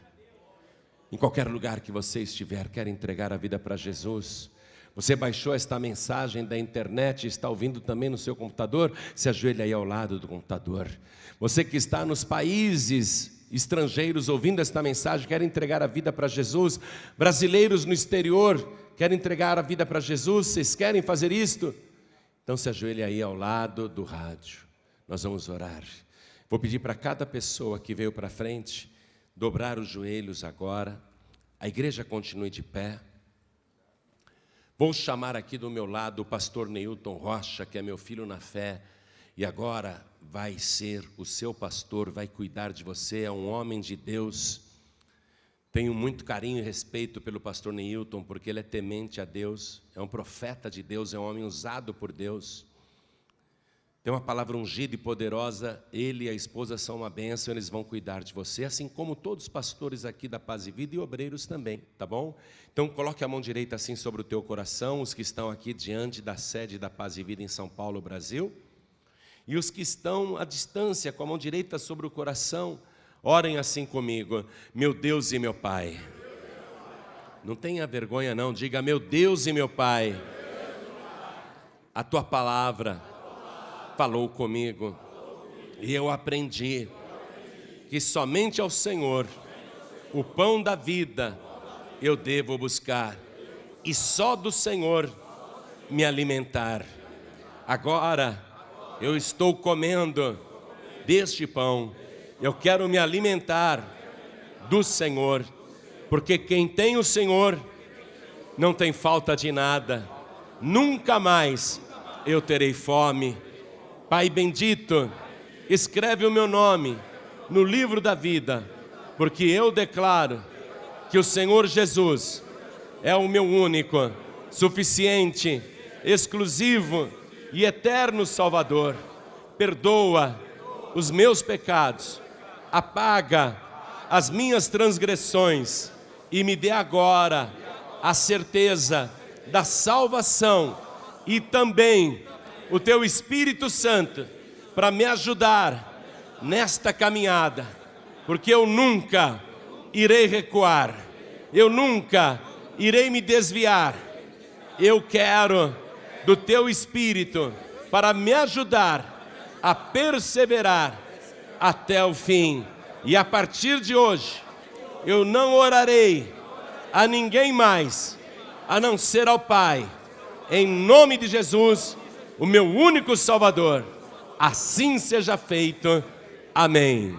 Em qualquer lugar que você estiver, quer entregar a vida para Jesus. Você baixou esta mensagem da internet, está ouvindo também no seu computador? Se ajoelhe aí ao lado do computador. Você que está nos países estrangeiros ouvindo esta mensagem, quer entregar a vida para Jesus? Brasileiros no exterior, quer entregar a vida para Jesus? Vocês querem fazer isto? Então se ajoelhe aí ao lado do rádio. Nós vamos orar. Vou pedir para cada pessoa que veio para frente dobrar os joelhos agora. A igreja continue de pé. Vou chamar aqui do meu lado o pastor Neilton Rocha, que é meu filho na fé, e agora vai ser o seu pastor, vai cuidar de você, é um homem de Deus. Tenho muito carinho e respeito pelo pastor Neilton, porque ele é temente a Deus, é um profeta de Deus, é um homem usado por Deus. Tem uma palavra ungida e poderosa, ele e a esposa são uma bênção, eles vão cuidar de você, assim como todos os pastores aqui da Paz e Vida e obreiros também, tá bom? Então coloque a mão direita assim sobre o teu coração, os que estão aqui diante da sede da Paz e Vida em São Paulo, Brasil, e os que estão à distância com a mão direita sobre o coração, orem assim comigo: meu Deus e meu Pai. Não tenha vergonha não, diga: meu Deus e meu Pai, a tua palavra falou comigo, e eu aprendi que somente ao Senhor, o pão da vida, eu devo buscar, e só do Senhor me alimentar. Agora eu estou comendo deste pão, eu quero me alimentar do Senhor, porque quem tem o Senhor não tem falta de nada, nunca mais eu terei fome. Pai bendito, escreve o meu nome no livro da vida, porque eu declaro que o Senhor Jesus é o meu único, suficiente, exclusivo e eterno Salvador. Perdoa os meus pecados, apaga as minhas transgressões e me dê agora a certeza da salvação e também o Teu Espírito Santo para me ajudar nesta caminhada, porque eu nunca irei recuar, eu nunca irei me desviar. Eu quero do Teu Espírito para me ajudar a perseverar até o fim. E a partir de hoje, eu não orarei a ninguém mais, a não ser ao Pai, em nome de Jesus, o meu único Salvador. Assim seja feito. Amém.